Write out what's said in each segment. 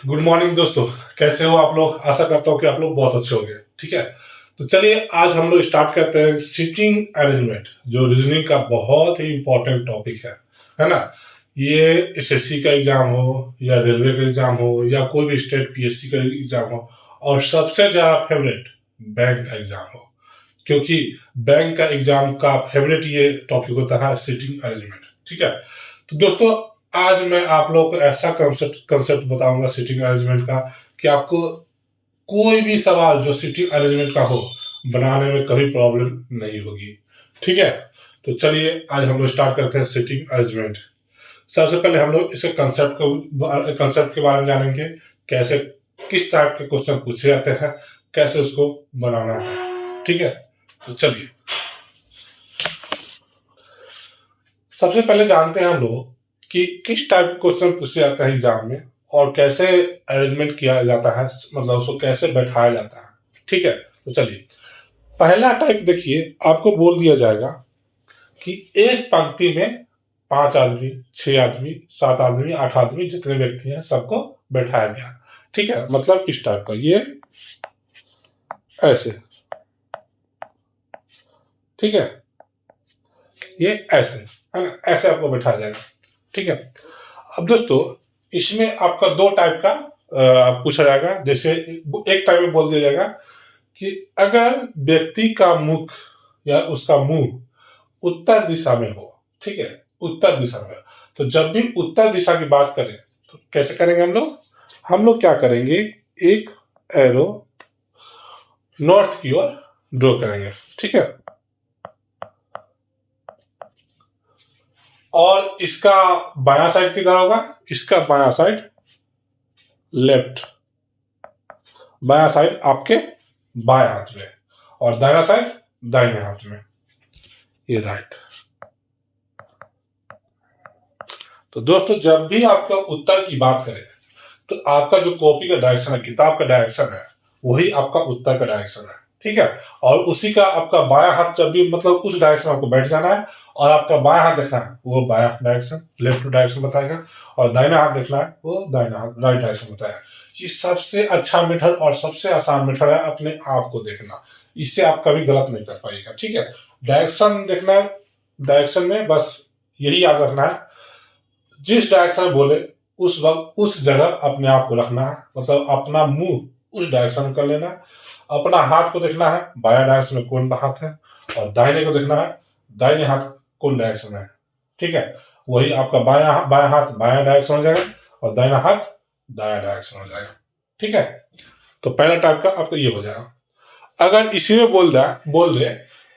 Good morning दोस्तों। कैसे हो आप लोग? आशा करता हूँ कि आप लोग बहुत अच्छे होंगे। ठीक है, तो चलिए आज हम लोग स्टार्ट करते हैं सीटिंग अरेंजमेंट, जो रीजनिंग का बहुत ही इंपॉर्टेंट टॉपिक है ना। ये एसएससी का एग्जाम हो या रेलवे का एग्जाम हो या कोई भी स्टेट पीएससी का एग्जाम हो, और सबसे ज्यादा फेवरेट बैंक का एग्जाम हो, क्योंकि बैंक का एग्जाम का फेवरेट ये टॉपिक होता है सीटिंग अरेंजमेंट। ठीक है, तो दोस्तों आज मैं आप लोगों को ऐसा कंसेप्ट बताऊंगा सीटिंग अरेंजमेंट का कि आपको कोई भी सवाल जो सीटिंग अरेंजमेंट का हो बनाने में कभी प्रॉब्लम नहीं होगी। ठीक है, तो चलिए आज हम लोग स्टार्ट करते हैं सीटिंग अरेंजमेंट। सबसे पहले हम लोग इसके कंसेप्ट के बारे में जानेंगे, कैसे किस टाइप के क्वेश्चन पूछे जाते हैं, कैसे उसको बनाना है। ठीक है, तो चलिए सबसे पहले जानते हैं हम लोग कि किस टाइप के क्वेश्चन पूछे जाते हैं एग्जाम में और कैसे अरेंजमेंट किया जाता है, मतलब उसको कैसे बैठाया जाता है। ठीक है, तो चलिए पहला टाइप देखिए, आपको बोल दिया जाएगा कि एक पंक्ति में 5 आदमी, 6 आदमी, 7 आदमी, 8 आदमी, जितने व्यक्ति हैं सबको बैठाया गया। ठीक है, मतलब इस टाइप का, ये ऐसे, ठीक है, ये ऐसे है ना, ऐसे आपको बैठाया जाएगा। ठीक है, अब दोस्तों इसमें आपका दो टाइप का पूछा जाएगा। जैसे एक टाइप में बोल दिया जाएगा कि अगर व्यक्ति का मुख या उसका मुंह उत्तर दिशा में हो, ठीक है, उत्तर दिशा में, तो जब भी उत्तर दिशा की बात करें तो कैसे करेंगे हम लोग क्या करेंगे, एक एरो नॉर्थ की ओर ड्रॉ करेंगे। ठीक है, और इसका बायां साइड किधर होगा, इसका बायां साइड लेफ्ट, बायां साइड आपके बाएं हाथ में और दाहिना साइड दाहिने हाथ में, ये राइट। तो दोस्तों जब भी आपका उत्तर की बात करें तो आपका जो कॉपी का डायरेक्शन है, किताब का डायरेक्शन है, वही आपका उत्तर का डायरेक्शन है। ठीक है, और उसी का आपका बायां हाथ जब भी, मतलब उस डायरेक्शन में आपको बैठ जाना है, और आपका बायां हाथ देखना है वो बायां डायरेक्शन लेफ्ट डायरेक्शन बताएगा, और दाहिना हाथ देखना है वो दाहिना हाथ राइट डायरेक्शन बताएगा। ये सबसे अच्छा मेथड और सबसे आसान मेथड है अपने आप को देखना, इससे आप कभी गलत नहीं कर पाएगा। ठीक है, डायरेक्शन देखना है, डायरेक्शन में बस यही याद रखना है, जिस डायरेक्शन में बोले उस वक्त उस जगह अपने आप को रखना है, मतलब अपना मुंह उस डायरेक्शन में कर लेना है। अपना हाथ को देखना है बाया डायरेक्शन में कौन हाथ है, और दाहिने को देखना है दाहिने हाथ कौन डायरेक्शन में है। ठीक है, वही आपका बाया हाथ बाया डायरेक्शन हो जाएगा और दाहिना हाथ दाया डायरेक्शन हो जाएगा। ठीक है, तो पहला टाइप का आपका ये हो जाएगा। अगर इसी में बोल दे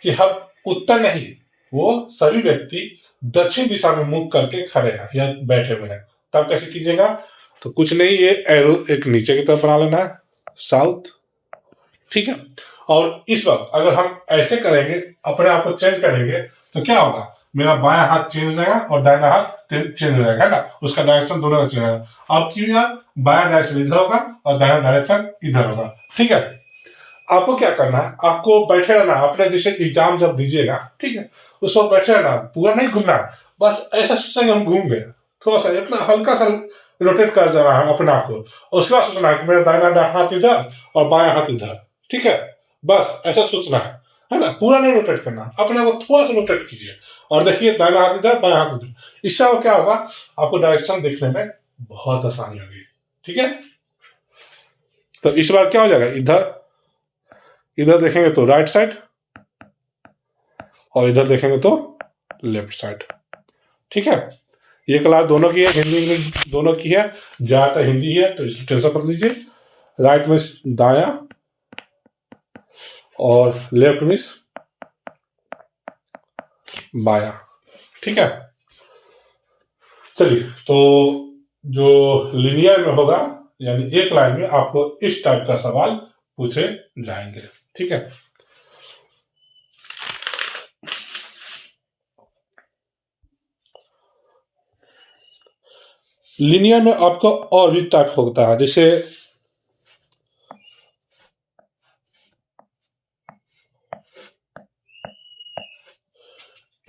कि हम उत्तर नहीं, वो सभी व्यक्ति दक्षिण दिशा में मुख करके खड़े हैं या बैठे हुए हैं, तब कैसे कीजिएगा, तो कुछ नहीं, ये एरो एक नीचे की तरफ बना लेना है, साउथ। ठीक है, और इस वक्त अगर हम ऐसे करेंगे, अपने आप को चेंज करेंगे, तो क्या होगा, मेरा बायां हाथ चेंज हो जाएगा और दाहिना हाथ चेंज हो जाएगा, है ना, उसका डायरेक्शन दोनों का चेंज हो जाएगा। अब क्यों यार, बायां डायरेक्शन इधर होगा और दाहिना डायरेक्शन इधर होगा। ठीक है, आपको क्या करना है, आपको बैठे रहना अपने, जैसे एग्जाम जब दीजिएगा, ठीक है, उस वक्त बैठे रहना, पूरा नहीं घूमना है, बस ऐसा सोचेंगे हम घूम गए, थोड़ा सा इतना हल्का सा रोटेट कर जाना है अपने आप को, और उसके बाद सोचना है कि मेरा दाहिना हाथ इधर और बायां हाथ इधर। ठीक है, बस ऐसा सोचना है ना, पूरा नहीं रोटेट करना, अपने को थोड़ा सा रोटेट कीजिए और देखिए दाहिना हाथ इधर बायां हाथ इधर। इससे आपको क्या होगा, आपको डायरेक्शन देखने में बहुत आसानी होगी। ठीक है, तो इस बार क्या हो जाएगा, इधर इधर देखेंगे तो राइट साइड और इधर देखेंगे तो लेफ्ट साइड। ठीक है, ये क्लास दोनों की है, हिंदी इंग्लिश दोनों की है, ज्यादातर हिंदी है तो इसकी टेंशन मत लीजिए। राइट में दाया और लेफ्ट में बाया। ठीक है, चलिए तो जो लिनियर में होगा, यानी एक लाइन में आपको इस टाइप का सवाल पूछे जाएंगे। ठीक है, लिनियर में आपको और भी टाइप होता है, जैसे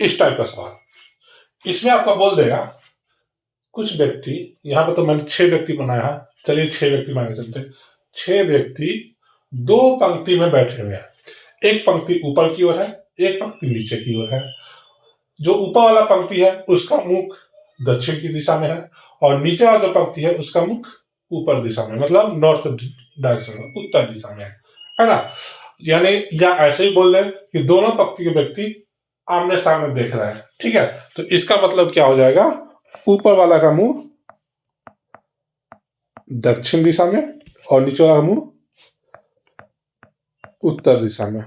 इस टाइप का सवाल। इसमें आपका बोल देगा कुछ व्यक्ति, यहां पर तो मैंने 6 व्यक्ति बनाया है, चलिए 6 व्यक्ति माने चलते हैं। 6 व्यक्ति 2 पंक्ति में बैठे हुए हैं। एक पंक्ति ऊपर की ओर है, एक पंक्ति नीचे की ओर है। जो ऊपर वाला पंक्ति है उसका मुख दक्षिण की दिशा में है और नीचे वाला जो पंक्ति है उसका मुख ऊपर दिशा में, मतलब नॉर्थ डायरेक्शन में, उत्तर दिशा में है ना। यानी या ऐसे ही बोल दें कि दोनों पंक्ति के व्यक्ति आमने सामने देख रहे हैं, ठीक है। तो इसका मतलब क्या हो जाएगा, ऊपर वाला का मुंह दक्षिण दिशा में और नीचे वाला मुंह उत्तर दिशा में,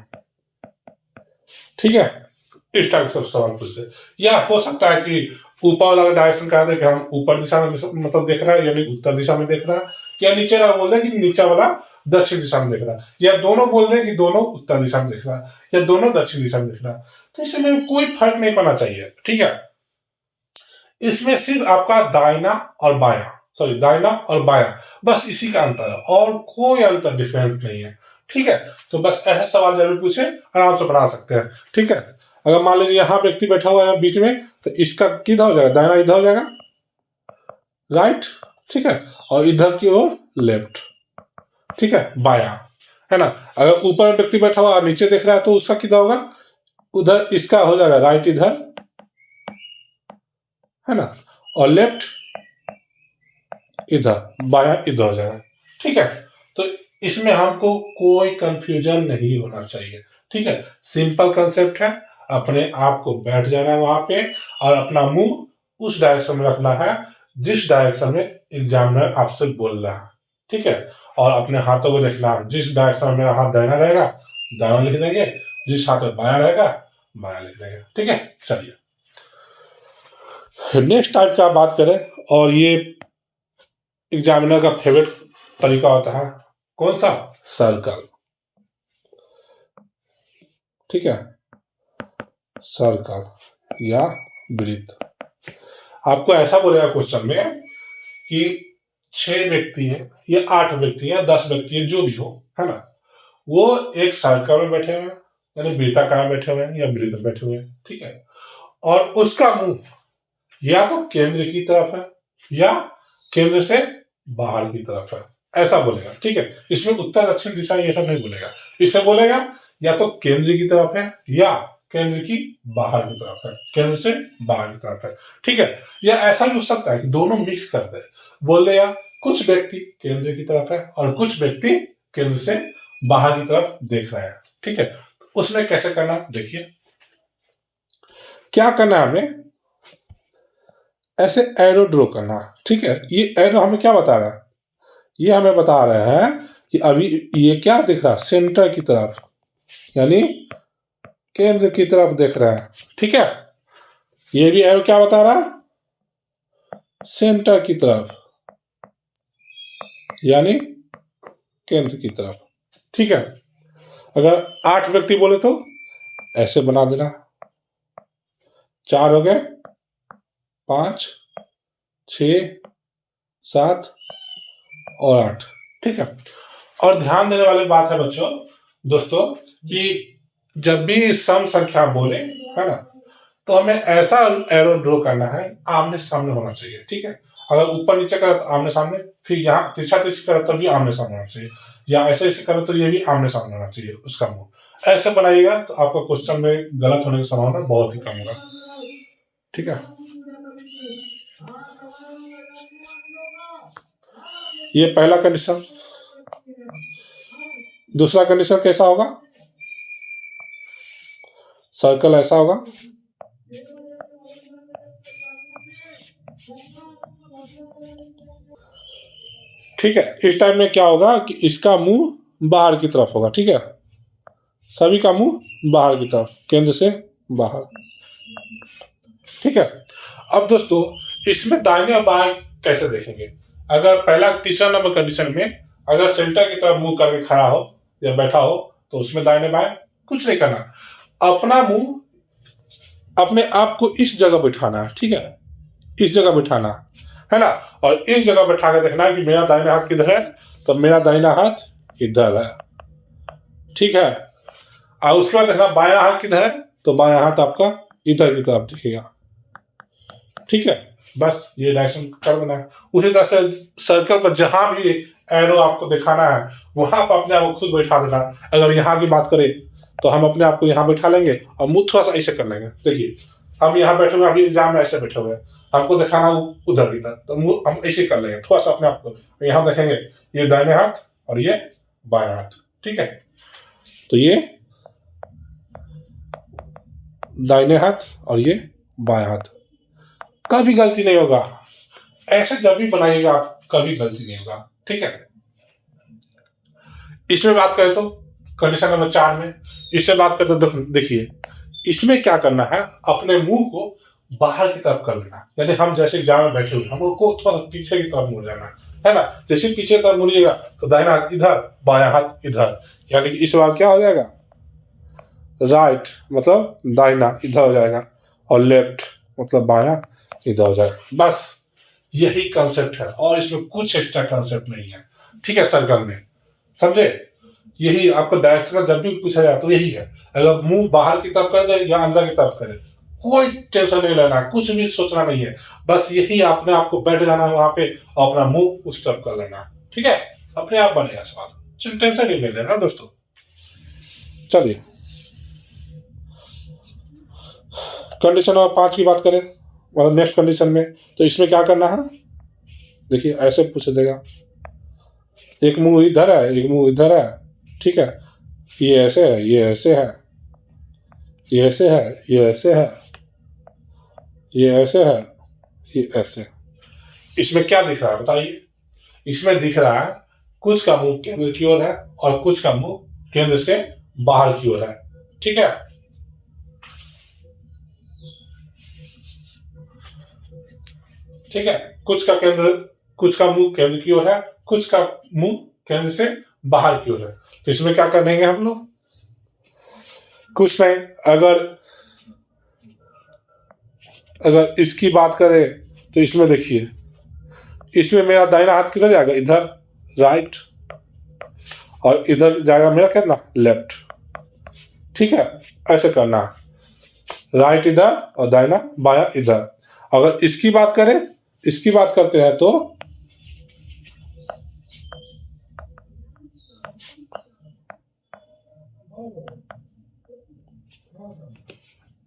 ठीक है। इस टाइप से सवाल पूछते हैं। या हो सकता है कि ऊपर वाला डायरेक्शन कह दे कि हम ऊपर दिशा में मतलब देख रहा है, यानी उत्तर दिशा में देख रहा है, या नीचे वाला बोल दे कि नीचे वाला दक्षिण दिशा में देख रहा है, या दोनों बोल दे कि दोनों उत्तर दिशा में देख रहा है, या दोनों दक्षिण दिशा में देख रहा है। तो इसमें कोई फर्क नहीं पड़ना चाहिए, ठीक है। इसमें सिर्फ आपका दाहिना और बायां, बस इसी का अंतर है और कोई अंतर डिफरेंस नहीं है, ठीक है। तो बस ऐसे सवाल जरूर पूछे, आराम से बना सकते हैं, ठीक है। अगर मान लीजिए यहाँ व्यक्ति बैठा हुआ है बीच में, तो इसका किधर हो जाएगा, दाहिना इधर हो जाएगा, राइट, ठीक है, और इधर की ओर लेफ्ट, ठीक है, बायां, है ना। अगर ऊपर में व्यक्ति बैठा हुआ और नीचे देख रहा है तो उसका किधर होगा, उधर इसका हो जाएगा राइट इधर, है ना, और लेफ्ट इधर, बायां इधर हो जाएगा, ठीक है। तो इसमें हमको कोई कंफ्यूजन नहीं होना चाहिए, ठीक है। सिंपल कंसेप्ट है, अपने आप को बैठ जाना है वहां पे और अपना मुंह उस डायरेक्शन में रखना है जिस डायरेक्शन में एग्जामिनर आपसे बोल रहा है, ठीक है। और अपने हाथों को देखना है, जिस डायरेक्शन में मेरा हाथ दाहिना रहेगा दाहिना लिख देंगे, जिस हाथ में बायां रहेगा बायां लिख देंगे, ठीक है। चलिए नेक्स्ट टाइप का बात करें, और ये एग्जामिनर का फेवरेट तरीका होता है, कौन सा, सर्कल, ठीक है, सर्कल या वृत्त। आपको ऐसा बोलेगा क्वेश्चन में कि 6 व्यक्ति है या 8 व्यक्ति है या 10 व्यक्ति है, जो भी हो, है ना, वो एक सर्कल में बैठे हुए हैं, यानी वृत्ताकार में बैठे हुए हैं या वृत्त में बैठे हुए हैं, ठीक है। और उसका मुंह या तो केंद्र की तरफ है या केंद्र से बाहर की तरफ है, ऐसा बोलेगा, ठीक है। इसमें उत्तर दक्षिण दिशा ये सब नहीं बोलेगा, इससे बोलेगा या तो केंद्र की तरफ है या केंद्र की बाहर की तरफ है, केंद्र से बाहर की तरफ है, ठीक है। या ऐसा भी हो सकता है कि दोनों मिक्स कर दे, बोल दे या कुछ व्यक्ति केंद्र की तरफ है और कुछ व्यक्ति केंद्र से बाहर की तरफ देख रहे हैं, ठीक है। उसमें कैसे करना, देखिए क्या करना है हमें, ऐसे एरो ड्रॉ करना, ठीक है। ये एरो हमें क्या बता रहा है, ये हमें बता रहे हैं कि अभी ये क्या दिख रहा है, सेंटर की तरफ, यानी केंद्र की तरफ देख रहा है, ठीक है। ये भी एरो क्या बता रहा है, सेंटर की तरफ, यानी केंद्र की तरफ, ठीक है। अगर 8 व्यक्ति बोले तो ऐसे बना देना, 4 हो गए, 5, 6, 7 और 8, ठीक है। और ध्यान देने वाली बात है बच्चों, दोस्तों, कि जब भी सम संख्या बोले, है ना, तो हमें ऐसा एरो ड्रॉ करना है, आमने सामने होना चाहिए, ठीक है। अगर ऊपर नीचे करे तो आमने सामने, फिर यहाँ तिरछा तिरछी करे तो भी आमने सामने होना चाहिए, या ऐसे ऐसे करे तो ये भी आमने सामने होना चाहिए उसका मुंह। ऐसे बनाइएगा तो आपका क्वेश्चन में गलत होने की संभावना बहुत ही कम होगा, ठीक है। ये पहला कंडीशन। दूसरा कंडीशन कैसा होगा, सर्कल ऐसा होगा, ठीक है। इस टाइम में क्या होगा कि इसका मुंह बाहर की तरफ होगा, ठीक है, सभी का मुंह बाहर की तरफ, केंद्र से बाहर, ठीक है। अब दोस्तों इसमें दाहिने और बाएं कैसे देखेंगे, अगर पहला तीसरा नंबर कंडीशन में अगर सेंटर की तरफ मुंह करके खड़ा हो या बैठा हो तो उसमें दाहिने बाएं कुछ नहीं करना, अपना मुंह अपने आप को इस जगह बैठाना है, ठीक है, इस जगह बैठाना है ना, और इस जगह बैठा कर देखना है कि मेरा दाहिना हाथ किधर है, तो मेरा दाहिना हाथ इधर है, ठीक है। और उसके बाद देखना बायां हाथ किधर है, तो बायां हाथ आपका इधर की तरफ दिखेगा, ठीक है। बस ये डायरेक्शन कर देना है। उसी तरह से सर्कल पर जहां भी एरो आपको दिखाना है वहां पर अपने आप को खुद बैठा देना। अगर यहाँ की बात करें तो हम अपने आप को यहाँ बैठा लेंगे और मुंह थोड़ा सा ऐसे कर लेंगे। देखिए हम यहाँ बैठे हुए अभी एग्जाम में ऐसे बैठे हुए हैं, हमको दिखाना उधर इधर, तो मुंह हम ऐसे कर लेंगे थोड़ा सा अपने आप को। यहाँ देखेंगे ये दाहिने हाथ और ये बाएं हाथ, ठीक है। तो ये दाहिने हाथ और ये बाएं हाथ, कभी गलती नहीं होगा। ऐसे जब भी बनाइएगा आप कभी गलती नहीं होगा, ठीक है। इसमें बात करें तो कंडीशन नंबर 4 में, इससे बात करें तो देखिए इसमें क्या करना है, अपने मुंह को बाहर की तरफ कर लेना। यानी हम जैसे एग्जाम में बैठे हुए हमको थोड़ा सा पीछे की तरफ मुड़ जाना है ना। जैसे पीछे की तरफ मुड़िएगा तो दाहिना हाथ इधर, बायां हाथ इधर, यानी कि इस बार क्या हो जाएगा, राइट मतलब दाहिना इधर हो जाएगा और लेफ्ट मतलब बायां इधर हो जाएगा। बस यही कंसेप्ट है और इसमें कुछ एक्स्ट्रा कंसेप्ट नहीं है, ठीक है। सर्कल में समझे, यही आपको डायरेक्शन का जब भी पूछा जाए तो यही है। अगर मुंह बाहर की तरफ कर दे या अंदर की तरफ करे, कोई टेंशन नहीं लेना, कुछ भी सोचना नहीं है। बस यही अपने आप को बैठ जाना है वहां पे और अपना मुंह उस तरफ कर लेना, ठीक है। अपने आप बनेगा सवाल, टेंशन नहीं ले लेना दोस्तों। चलिए कंडीशन नंबर 5 की बात करें, मतलब नेक्स्ट कंडीशन में, तो इसमें क्या करना है, देखिए ऐसे पूछ देगा, एक मुंह इधर है एक मुंह इधर है, ठीक है। ये ऐसे है ये ऐसे है, ये ऐसे है ये ऐसे है, ये ऐसे है ये ऐसे। इसमें क्या दिख रहा है बताइए, इसमें दिख रहा है कुछ का मुंह केंद्र की ओर है और कुछ का मुंह केंद्र से बाहर की ओर है, ठीक है। ठीक है, कुछ का मुंह केंद्र की ओर है, कुछ का मुंह केंद्र से बाहर की ओर है। तो इसमें क्या करेंगे हम लोग, कुछ नहीं, अगर इसकी बात करें तो इसमें देखिए, इसमें मेरा दाहिना हाथ किधर जाएगा, इधर राइट, और इधर जाएगा मेरा कितना लेफ्ट, ठीक है। ऐसे करना है, राइट इधर और दाहिना बायां इधर। अगर इसकी बात करते हैं तो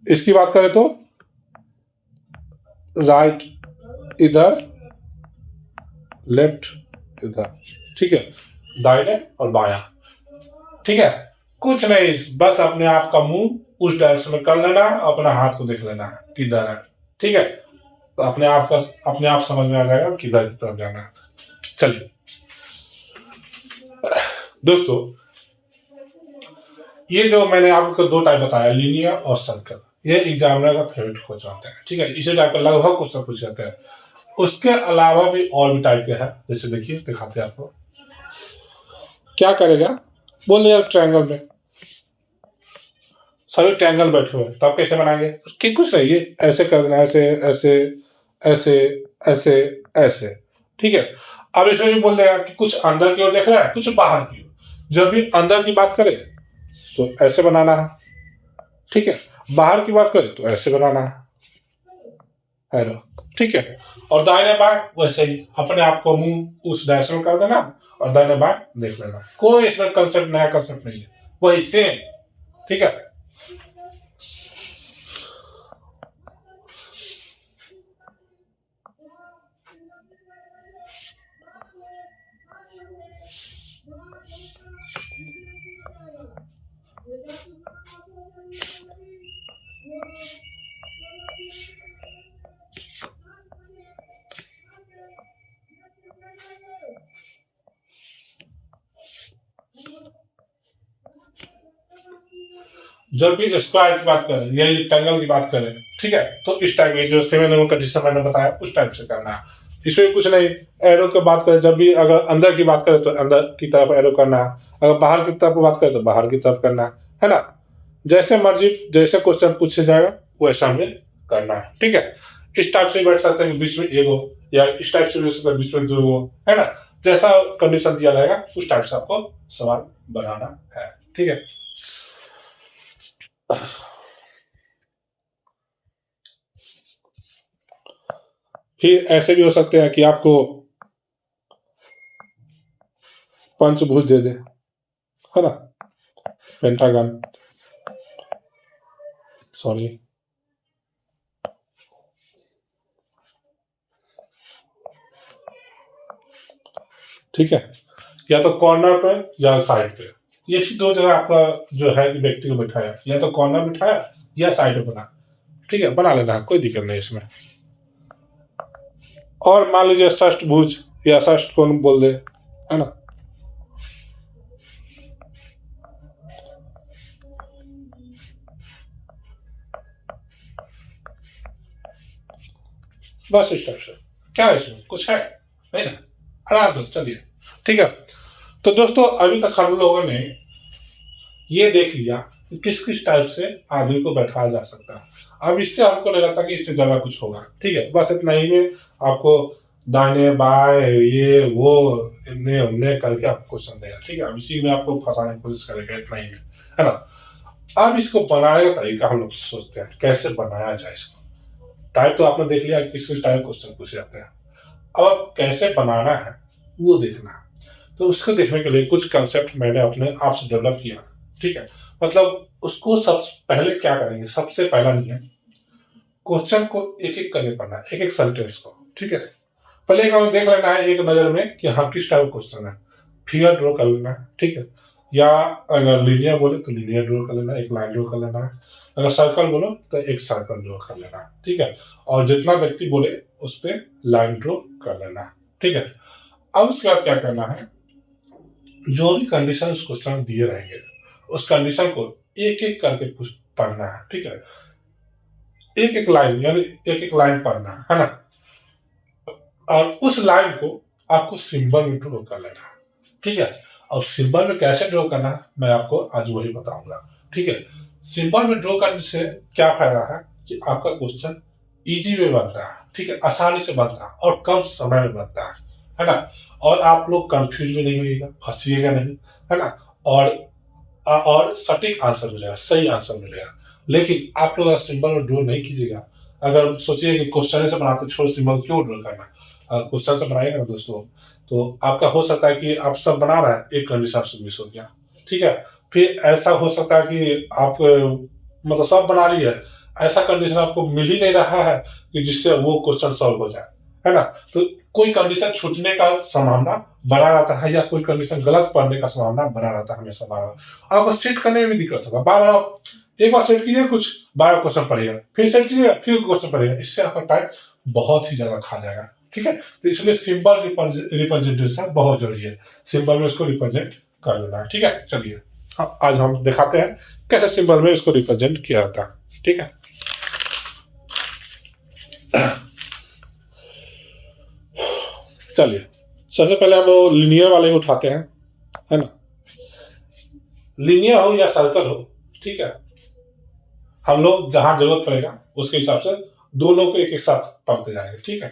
इसकी बात करें तो राइट इधर लेफ्ट इधर, ठीक है, दाहिने और बायां, ठीक है। कुछ नहीं, बस अपने आप का मुंह उस डायरेक्शन में कर लेना, अपना हाथ को देख लेना है किधर है, ठीक है। तो अपने आप समझ में आ जाएगा किधर की तरफ जाना है। चलिए दोस्तों, ये जो मैंने आपको 2 टाइप बताया, लीनियर और सर्कल, ये एग्जामिनर का फेवरेट क्वेश्चन होता है, ठीक है। इसी टाइप का लगभग क्वेश्चन पूछ जाते हैं। उसके अलावा भी और भी टाइप के हैं, जैसे देखिए दिखाते हैं आपको। क्या करेगा, बोल दिया ट्रायंगल में सभी ट्रायंगल बैठे हुए, तो आप कैसे बनाएंगे कि कुछ नहीं, ये ऐसे कर देना, ऐसे ऐसे ऐसे ऐसे ऐसे, ठीक है। अब इसमें भी बोल देगा कि कुछ अंदर की ओर देख रहा है कुछ बाहर की ओर। जब भी अंदर की बात करे तो ऐसे बनाना है, ठीक है। बाहर की बात करें तो ऐसे बनाना है ना, ठीक है। और दाहिने बाएं वैसे ही अपने आप को मुंह उस डायरेक्शन में कर देना और दाहिने बाएं देख लेना। कोई इसमें कंसेप्ट नया कंसेप्ट नहीं है, वही सेम, ठीक है। जब भी स्क्वायर की बात करें या रेक्टेंगल की बात करें, ठीक है, तो इस टाइप की जो 7 नंबर कंडीशन मैंने बताया उस टाइप से करना है। इसमें कुछ नहीं, एरो की बात करें, जब भी अगर अंदर की बात करें तो अंदर की तरफ एरो करना है, अगर बाहर की तरफ बात करें तो बाहर की तरफ करना है ना। जैसे मर्जी जैसे क्वेश्चन पूछे जाएगा वैसा हमें करना है, ठीक है। इस टाइप से बैठ सकते हैं बीच में एक हो, या इस टाइप से भी सकते हैं बीच में 2 हो, है ना। जैसा कंडीशन दिया जाएगा उस टाइप से आपको सवाल बनाना है, ठीक है। फिर ऐसे भी हो सकते हैं कि आपको पंचभुज दे दे, है ना, पेंटागन, सॉरी, ठीक है, या तो कॉर्नर पे या साइड पे, ये दो जगह आपका जो है व्यक्ति को बिठाया, या तो कॉर्नर बिठाया या साइड पे बना, ठीक है, बना लेना, कोई दिक्कत नहीं इसमें। और मान लीजिए षष्ठभुज या षष्ठकोण बोल दे, है ना, बस इस टाइप से। क्या है इसमें, कुछ है नहीं ना, आराम से चलिए, ठीक है। तो दोस्तों अभी तक हम लोगों ने ये देख लिया कि किस किस टाइप से आदमी को बैठाया जा सकता है। अब इससे हमको नहीं लगता कि इससे ज्यादा कुछ होगा, ठीक है, बस इतना ही में आपको दाहिने बाएं ये वो इन्ने उन्ने करके आपको क्वेश्चन देगा, ठीक है, अब इसी में आपको फंसाने की कोशिश करेगा, इतना ही में, है ना। अब इसको बनाने का तरीका हम लोग सोचते हैं कैसे बनाया जाए इसको। टाइप तो आपने देख लिया किस किस टाइप क्वेश्चन पूछे जाते हैं, अब कैसे बनाना है वो देखना है। तो उसको देखने के लिए कुछ कंसेप्ट मैंने अपने आप से डेवलप किया, ठीक है। मतलब उसको सब पहले क्या करेंगे, सबसे पहला नियम, क्वेश्चन को एक एक करके पढ़ना है, एक एक सेंटेंस को, ठीक है। पहले एक हमें देख लेना है एक नजर में कि हाँ किस टाइप क्वेश्चन है, फिगर ड्रॉ कर लेना है, ठीक है, या अगर लीनियर बोले तो लीनियर ड्रॉ कर लेना है, एक लाइन ड्रॉ कर लेना है, अगर सर्कल बोलो तो एक सर्कल ड्रॉ कर लेना है, ठीक है, और जितना व्यक्ति बोले उस पर लाइन ड्रॉ कर लेना है, ठीक है। अब उसके बाद क्या करना है, जो भी कंडीशन उस क्वेश्चन में दिए रहेंगे उस कंडीशन को एक एक करके पढ़ना है, ठीक है, एक एक लाइन यानी एक एक लाइन पढ़ना है ना, और उस लाइन को आपको सिंबल में ड्रॉ कर लेना है, ठीक है। अब सिंबल में कैसे ड्रॉ करना है मैं आपको आज वही बताऊंगा, ठीक है। सिंबल में ड्रॉ करने से क्या फायदा है कि आपका क्वेश्चन इजी में बनता है, ठीक है, आसानी से बनता है और कम समय में बनता है ना, और आप लोग कंफ्यूज भी नहीं होइएगा, फंसिएगा नहीं, है ना, और सटीक आंसर मिलेगा, सही आंसर मिलेगा। लेकिन आप लोग सिंबल में ड्रॉ नहीं कीजिएगा, अगर सोचिए कि क्वेश्चन से बनाते छोड़ सिंबल क्यों ड्रॉ करना, क्वेश्चन से बनाएगा ना दोस्तों, तो आपका हो सकता है कि आप सब बना रहे हैं, एक कंडीशन आपसे मिस हो गया, ठीक है, फिर ऐसा हो सकता है कि आप मतलब सब बना लिए, ऐसा कंडीशन आपको मिल ही नहीं रहा है कि जिससे वो क्वेश्चन सॉल्व हो जाए, है ना, तो कोई कंडीशन छूटने का संभावना बना रहता है, या कोई कंडीशन गलत पढ़ने का संभावना बना रहता है हमेशा, बार बार आपको सेट करने में भी दिक्कत होगा, बार बार एक बार सेट कीजिए कुछ, बार क्वेश्चन पड़ेगा, फिर सेट कीजिएगा फिर क्वेश्चन पड़ेगा, इससे आपका टाइम बहुत ही ज्यादा खा जाएगा, ठीक है। तो इसलिए सिंबल रिप्रेजेंटेशन बहुत जरूरी है, सिंबल में इसको रिप्रेजेंट कर देना है, ठीक है। चलिए आज हम दिखाते हैं कैसे सिंबल में इसको रिप्रेजेंट किया जाता है, ठीक है। चलिए सबसे पहले हम लोग लीनियर वाले को उठाते हैं, है ना, लीनियर हो या सर्कल हो, ठीक है, हम लोग जहां जरूरत पड़ेगा उसके हिसाब से दोनों को एक एक साथ पढ़ते जाएंगे, ठीक है,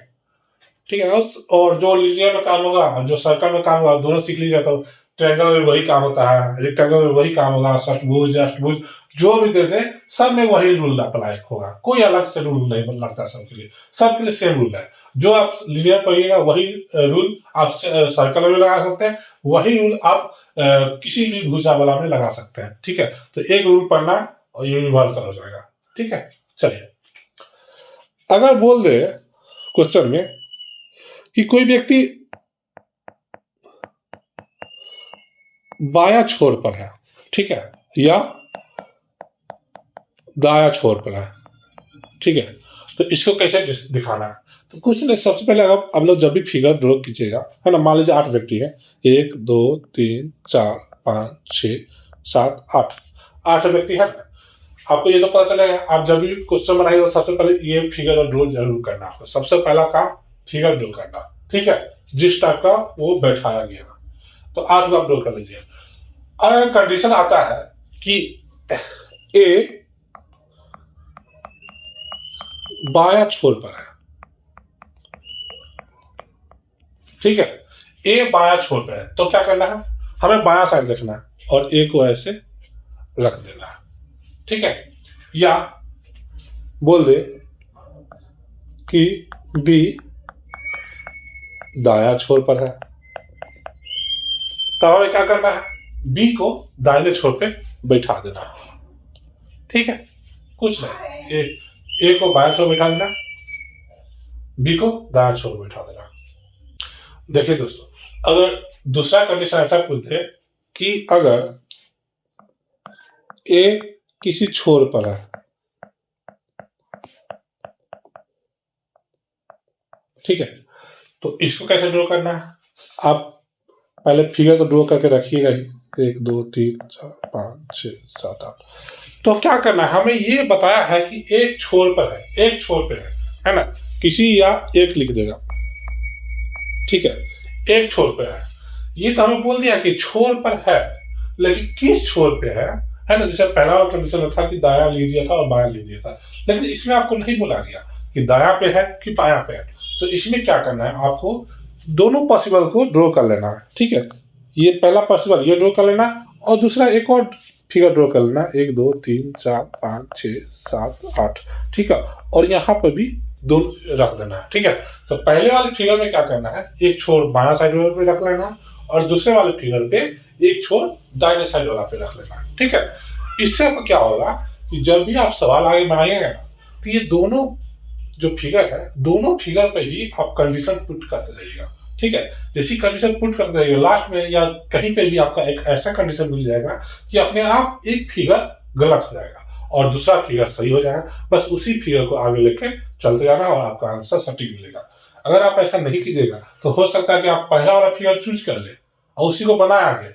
ठीक है। और जो लीनियर में काम होगा और जो सर्कल में काम होगा दोनों सीख लीजिए, तो ट्रायंगल में वही काम होता है, रेक्टेंगल में वही काम होगा, षष्ठभुज अष्टभुज जो भी देते हैं सब में वही रूल अप्लाई होगा, कोई अलग से रूल नहीं लगता, सबके लिए सेम रूल है। जो आप लीनियर पढ़िएगा वही रूल आप सर्कल में लगा सकते हैं, वही रूल आप किसी भी भुजा वाला में लगा सकते हैं, ठीक है। तो एक रूल पढ़ना और यूनिवर्सल हो जाएगा, ठीक है। चलिए अगर बोल दे क्वेश्चन में कि कोई व्यक्ति बाया छोर पर है, ठीक है, या दाया छोर पर है, ठीक है, तो इसको कैसे दिखाना है, तो कुछ नहीं, सबसे पहले आप लोग जब भी फिगर ड्रॉ कीजिएगा, है ना, मान लीजिए 8 व्यक्ति है, 1 2 3 4 5 6 7 8 8 व्यक्ति है ना, आपको ये तो पता चलेगा, आप जब भी क्वेश्चन बनाइए तो सबसे पहले ये फिगर ड्रॉ जरूर करना, आपको सबसे पहला काम फिगर ड्रॉ करना, ठीक है, जिस टाइप का वो बैठाया गया, तो 8 को आप ड्रॉ कर लीजिए। अगर कंडीशन आता है कि ए बाया छोर पर है, ठीक है, ए बाया छोर पर है, तो क्या करना है, हमें बाया साइड देखना है और ए को ऐसे रख देना है, ठीक है, या बोल दे कि बी दाया छोर पर है। तो हमें क्या करना है, बी को दाहिने छोर पे बैठा देना। ठीक है, कुछ नहीं, ए को बाया छोर बैठा देना, बी को दाया छोर बैठा देना। देखिए दोस्तों, अगर दूसरा कंडीशन ऐसा पूछ दे कि अगर ए किसी छोर पर है, ठीक है, तो इसको कैसे ड्रॉ करना है, आप पहले फिगर तो ड्रॉ करके रखिएगा ही, 1 2 3 4 5 6 7 8। तो क्या करना है, हमें ये बताया है कि एक छोर पर है, एक छोर पे है ना, किसी या एक लिख देगा, ठीक है, एक छोर पे है। ये तो हमें बोल दिया कि छोर पर है, लेकिन किस छोर पे है ना। जैसे पहला वाला कंडीशन था कि दाया लिख दिया था और बाया लिख दिया था, लेकिन इसमें आपको नहीं बोला गया कि दाया पे है कि बाया पे है। तो इसमें क्या करना है, आपको दोनों पॉसिबल को ड्रॉ कर लेना है। ठीक है, ये पहला पॉसिबल ये ड्रॉ कर लेना, और दूसरा एक और फिगर ड्रॉ कर लेना, 1 2 3 4 5 6 7 8। ठीक है, और यहाँ पर भी दोनों रख देना है। ठीक है, तो पहले वाले फिगर में क्या करना है, एक छोर बाया साइड वाले पे रख लेना और दूसरे वाले फिगर पे एक छोर दाहिने साइड वाला पे रख लेना। ठीक है, इससे आपको क्या होगा कि जब भी आप सवाल आगे बनाइएगा ना, तो ये दोनों जो फिगर है, दोनों फिगर पे ही आप कंडीशन पुट करते जाइएगा। ठीक है, जैसी कंडीशन पुट करते जाइएगा, लास्ट में या कहीं पे भी आपका एक ऐसा कंडीशन मिल जाएगा कि अपने आप एक फिगर गलत हो जाएगा और दूसरा फिगर सही हो जाएगा। बस उसी फिगर को आगे लेके चलते जाना और आपका आंसर सटीक मिलेगा। अगर आप ऐसा नहीं कीजिएगा तो हो सकता है कि आप पहला वाला फिगर चूज कर ले और उसी को बनाए आगे,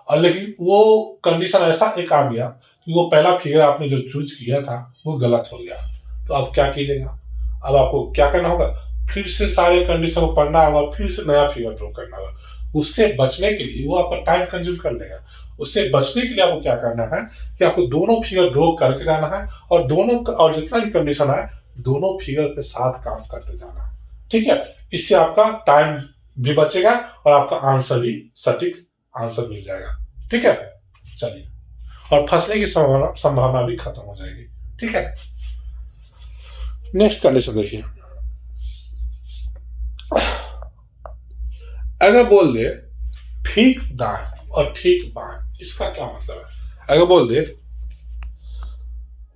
और लेकिन वो कंडीशन ऐसा एक आ गया कि वो पहला फिगर आपने जो चूज किया था वो गलत हो गया। तो अब क्या कीजिएगा, अब आपको क्या करना होगा, फिर से सारे कंडीशन को पढ़ना होगा, फिर से नया फिगर ड्रॉ करना होगा। उससे बचने के लिए वो आपका टाइम कंज्यूम कर लेगा। उससे बचने के लिए आपको क्या करना है कि आपको दोनों फिगर ड्रॉ करके जाना है और दोनों और जितना भी कंडीशन है दोनों फिगर के साथ काम करते जाना है। ठीक है, इससे आपका टाइम भी बचेगा और आपका आंसर भी सटीक आंसर मिल जाएगा। ठीक है, चलिए, और फंसने की संभावना भी खत्म हो जाएगी। ठीक है, नेक्स्ट कंडीशन देखिए, अगर बोल दे ठीक दाएं और ठीक बाएं, इसका क्या मतलब है। अगर बोल दे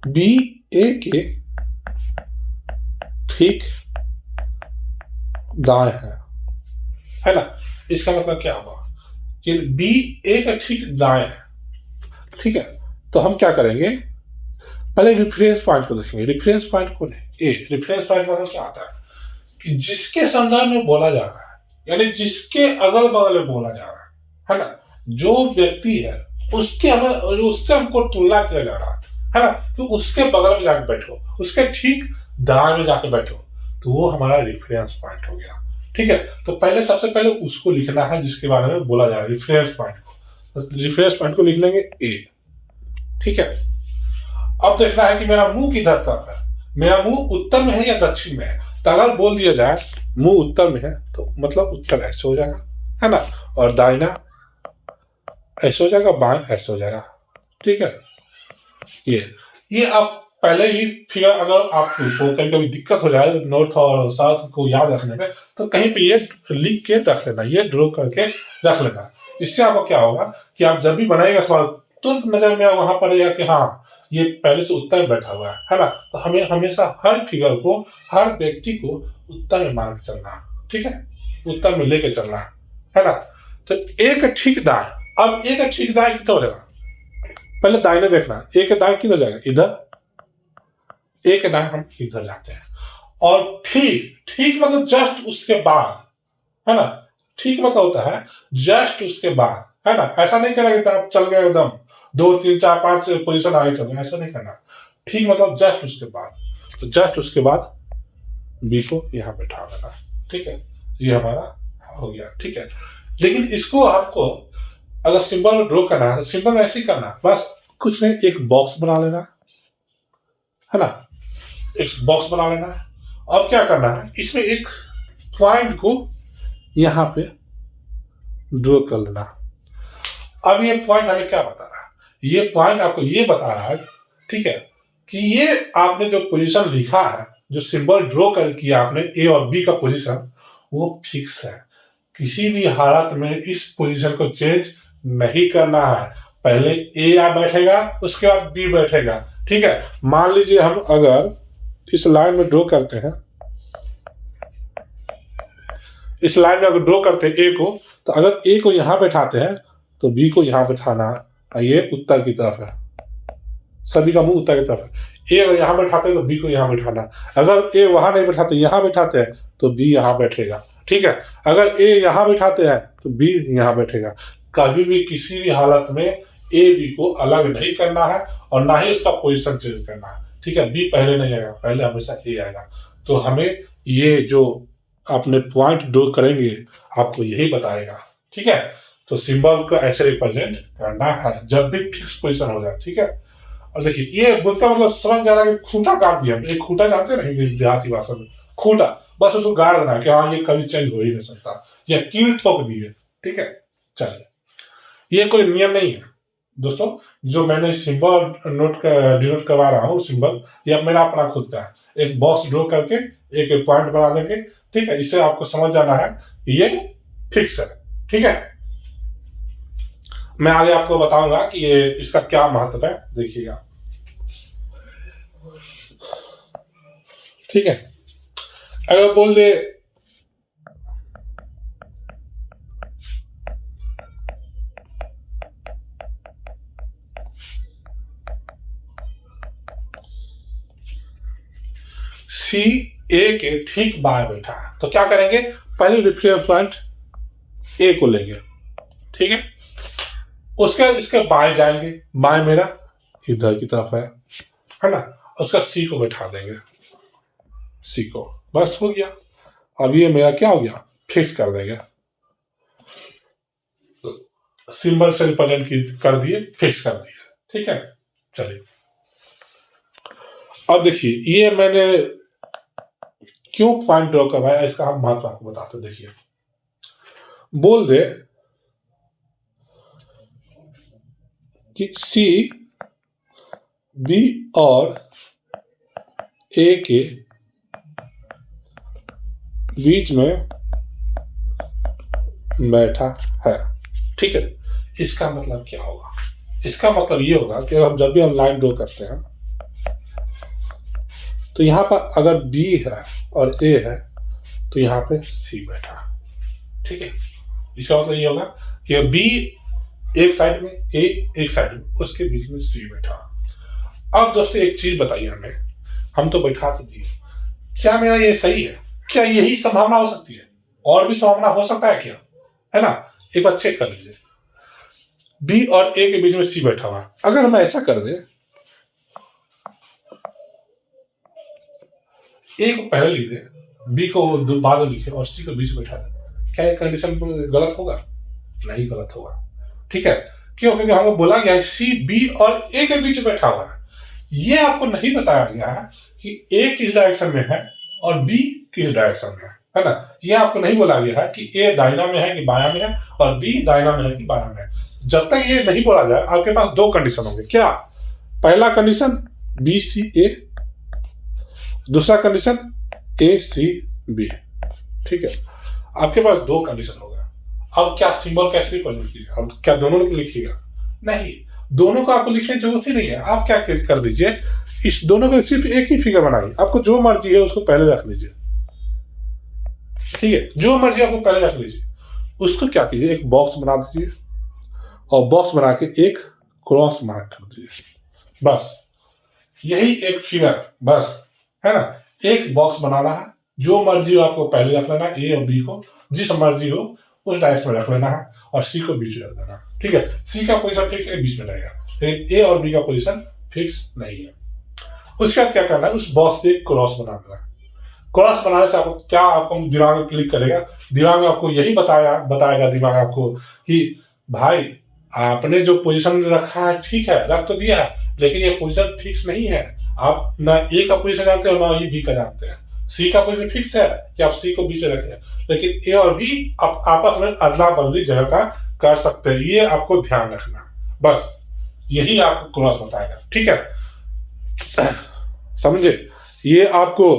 बी ए के ठीक दाएं है ना, इसका मतलब क्या हुआ कि बी ए का ठीक दाएं है। ठीक है, तो हम क्या करेंगे, पहले रेफरेंस पॉइंट को देखेंगे। रेफरेंस पॉइंट कौन है, ए। रेफरेंस पॉइंट मतलब क्या आता है कि जिसके संदर्भ में बोला जा रहा है, यानी जिसके अगल बगल में बोला जा रहा है ना, जो व्यक्ति है उसके हमें उससे हमको तुलना किया जा रहा है ना, कि उसके बगल में जाके बैठो, उसके ठीक दाएं में जाके बैठो, तो वो हमारा रेफरेंस पॉइंट हो गया। ठीक है, तो पहले सबसे पहले उसको लिखना है जिसके बारे में बोला जा रहा है, रेफरेंस पॉइंट को। तो रेफरेंस पॉइंट को लिख लेंगे ए। ठीक है, अब देखना है कि मेरा मुंह किधर तरफ है, मेरा मुंह उत्तर में है या दक्षिण में है। तो अगर बोल दिया जाए मुंह उत्तर में है तो मतलब उत्तर ऐसे हो जाएगा, है ना, और दाहिना ऐसे हो जाएगा, बाएं ऐसे हो जाएगा। ठीक है, ये आप पहले ही फिगर, अगर आपको कभी कभी दिक्कत हो जाए नॉर्थ और साउथ को याद रखने में, तो कहीं पे ये लिख के रख लेना, ये ड्रॉ करके रख लेना। इससे आपको क्या होगा कि आप जब भी बनाएगा सवाल तुरंत नजर में वहां पड़ेगा कि हाँ ये पहले से उत्तर में बैठा हुआ है ना। तो हमें हमेशा हर फिगर को, हर व्यक्ति को उत्तर में मान के चलना है। ठीक है, उत्तर में लेके चलना है ना। तो एक ठीक दाएं, अब एक ठीक दाएं कितना हो जाएगा, पहले दाहिने देखना, एक दाएं किधर जाएगा, इधर। एक दाएं हम इधर जाते हैं, और ठीक, ठीक मतलब जस्ट उसके बाद, है ना। ठीक मतलब होता है जस्ट उसके बाद, है ना। ऐसा नहीं करना कि आप चल गए एकदम 2 3 4 5 पोजीशन आगे चल गए, ऐसा नहीं करना। ठीक मतलब जस्ट उसके बाद, तो जस्ट उसके बाद बी को यहां बैठा देना। ठीक है, ये हमारा हो गया। ठीक है, लेकिन इसको आपको अगर सिंबल में ड्रॉ करना है तो सिंबल में ऐसे ही करना, बस कुछ नहीं, एक बॉक्स बना लेना, है ना, एक बॉक्स बना लेना है। अब क्या करना है, इसमें एक पॉइंट को यहां पे ड्रॉ कर लेना। अब ये पॉइंट हमें क्या बता रहा है, ये पॉइंट आपको ये बता रहा है, ठीक है, कि ये आपने जो पोजीशन लिखा है, जो सिंबल ड्रॉ कर किया आपने ए और बी का पोजीशन, वो फिक्स है। किसी भी हालत में इस पोजीशन को चेंज नहीं करना है। पहले ए आ बैठेगा, उसके बाद बी बैठेगा। ठीक है, मान लीजिए हम अगर इस लाइन में ड्रॉ करते हैं, इस लाइन में अगर ड्रॉ करते हैं ए को, तो अगर ए को यहां बैठाते हैं तो बी को यहां बैठाना है। ये उत्तर की तरफ है, सभी का मुंह उत्तर की तरफ है। ए अगर यहां बैठाते हैं तो बी को यहां बैठाना। अगर ए वहां नहीं बैठाते, यहां बैठाते हैं तो बी यहां बैठेगा। ठीक है, अगर ए यहां बैठाते हैं तो बी यहां बैठेगा। कभी भी किसी भी हालत में ए बी को अलग नहीं करना है और ना ही उसका पोजीशन चेंज करना है। ठीक है, बी पहले नहीं आएगा, पहले हमेशा ए आएगा। तो हमें ये जो आपने पॉइंट ड्रॉ करेंगे आपको यही बताएगा। ठीक है, तो सिंबल को ऐसे रिप्रेजेंट करना है जब भी फिक्स पोजीशन हो जाए। ठीक है, और देखिए ये बोलता मतलब समझ जा रहा है कि खूंटा काट दिया। एक खूंटा जानते हैं ना देहाती भाषा में, खूंटा, बस उसको गाड़ देना कि हाँ ये कभी चेंज हो ही नहीं सकता, या कील ठोक दी है। ठीक है, चलिए, ये कोई नियम नहीं है दोस्तों। जो मैंने सिंबल डिनोट करवा रहा हूँ, सिंबल ये मेरा अपना खुद का है। एक बॉक्स ड्रॉ करके एक पॉइंट बना देंगे। ठीक है, इससे आपको समझ जाना है कि ये फिक्स है। ठीक है, मैं आगे आपको बताऊंगा कि ये इसका क्या महत्व है, देखिएगा। ठीक है, अगर बोल दे सी ए के ठीक बाएं बैठा है, तो क्या करेंगे, पहले रेफरेंस पॉइंट ए को लेंगे। ठीक है, उसके इसके बाएं जाएंगे, बाएं मेरा इधर की तरफ है ना, उसका सी को बैठा देंगे, सी को, बस हो गया। अब ये मेरा क्या हो गया, फिक्स कर देंगे, सिंबल से रिप्रेजेंट कर दिए, फिक्स कर दिए। ठीक है, चलिए अब देखिए ये मैंने क्यों पॉइंट ड्रॉ करवाया, इसका हम महत्व आपको बताते। देखिए, बोल दे कि सी बी और ए के बीच में बैठा है। ठीक है, इसका मतलब क्या होगा, इसका मतलब ये होगा कि हम जब भी हम लाइन ड्रॉ करते हैं तो यहां पर अगर बी है और ए है तो यहां पे सी बैठा। ठीक है, इसका मतलब ये होगा कि बी एक साइड में, ए एक साइड में, उसके बीच में सी बैठा। अब दोस्तों एक चीज बताइए हमें, हम तो बैठा तो दिए, क्या मेरा ये सही है? क्या यही संभावना हो सकती है? और भी संभावना हो सकता है क्या? है ना, एक बार चेक कर लीजिए। बी और ए के बीच में सी बैठा हुआ, अगर हम ऐसा कर दे, ए को पहले लिख दे, बी को बाद में लिखे और सी को बीच में बैठा दे, क्या ये कंडीशन गलत होगा? नहीं गलत होगा। ठीक है, क्यों? क्योंकि हमको बोला गया है सी बी और ए के बीच बैठा हुआ है। ये आपको नहीं बताया गया है कि ए किस डायरेक्शन में है और बी किस डायरेक्शन में है ना। ये आपको नहीं बोला गया है कि ए दाहिना में है कि बायां में है और बी दाहिना में है कि बायां में है। जब तक ये नहीं बोला जाए, आपके पास दो कंडीशन होंगे। क्या? पहला कंडीशन बी सी ए, दूसरा कंडीशन ए सी बी। ठीक है, आपके पास दो कंडीशन हो गया। अब क्या सिंबल कैसे रिप्रेजेंट कीजिए? अब क्या दोनों को लिखिएगा? नहीं, दोनों को आपको लिखने की जरूरत ही नहीं है। आप क्या कर दीजिए, इस दोनों के सिर्फ एक ही फिगर बनाइए। आपको जो मर्जी है उसको पहले रख लीजिए। ठीक है, जो मर्जी आपको पहले रख लीजिए। उसको क्या कीजिए, एक बॉक्स बना दीजिए और बॉक्स बना के एक क्रॉस मार्क कर दीजिए। बस यही एक फिगर, बस, है ना। एक बॉक्स बनाना है, जो मर्जी हो आपको पहले रख लेना, ए और बी को जिस मर्जी हो उस डायरेक्शन में रख लेना है और सी को बीच में रख देना। ठीक है, सी का पोजीशन फिक्स है, बीच में रहेगा, लेकिन ए और बी का पोजीशन फिक्स नहीं है। उसके बाद क्या करना है, उस बॉक्स पे क्रॉस बना देना है। क्रॉस बनाने से आपको क्या, आपको दिमाग में क्लिक करेगा, दिमाग में आपको यही बताएगा दिमाग आपको कि भाई आपने जो पोजीशन रखा है ठीक है, रख तो दिया है, लेकिन ये पोजीशन फिक्स नहीं है। आप ना ए का पोजीशन जानते हो ना ही बी का जानते हैं। सी का पोजीशन फिक्स है कि आप सी को बीच में रखें, लेकिन ए और बी आप आपस में अदला बदली जगह का कर सकते हैं। ये आपको ध्यान रखना, बस यही आपको क्रॉस बताएगा। ठीक है, समझे? ये आपको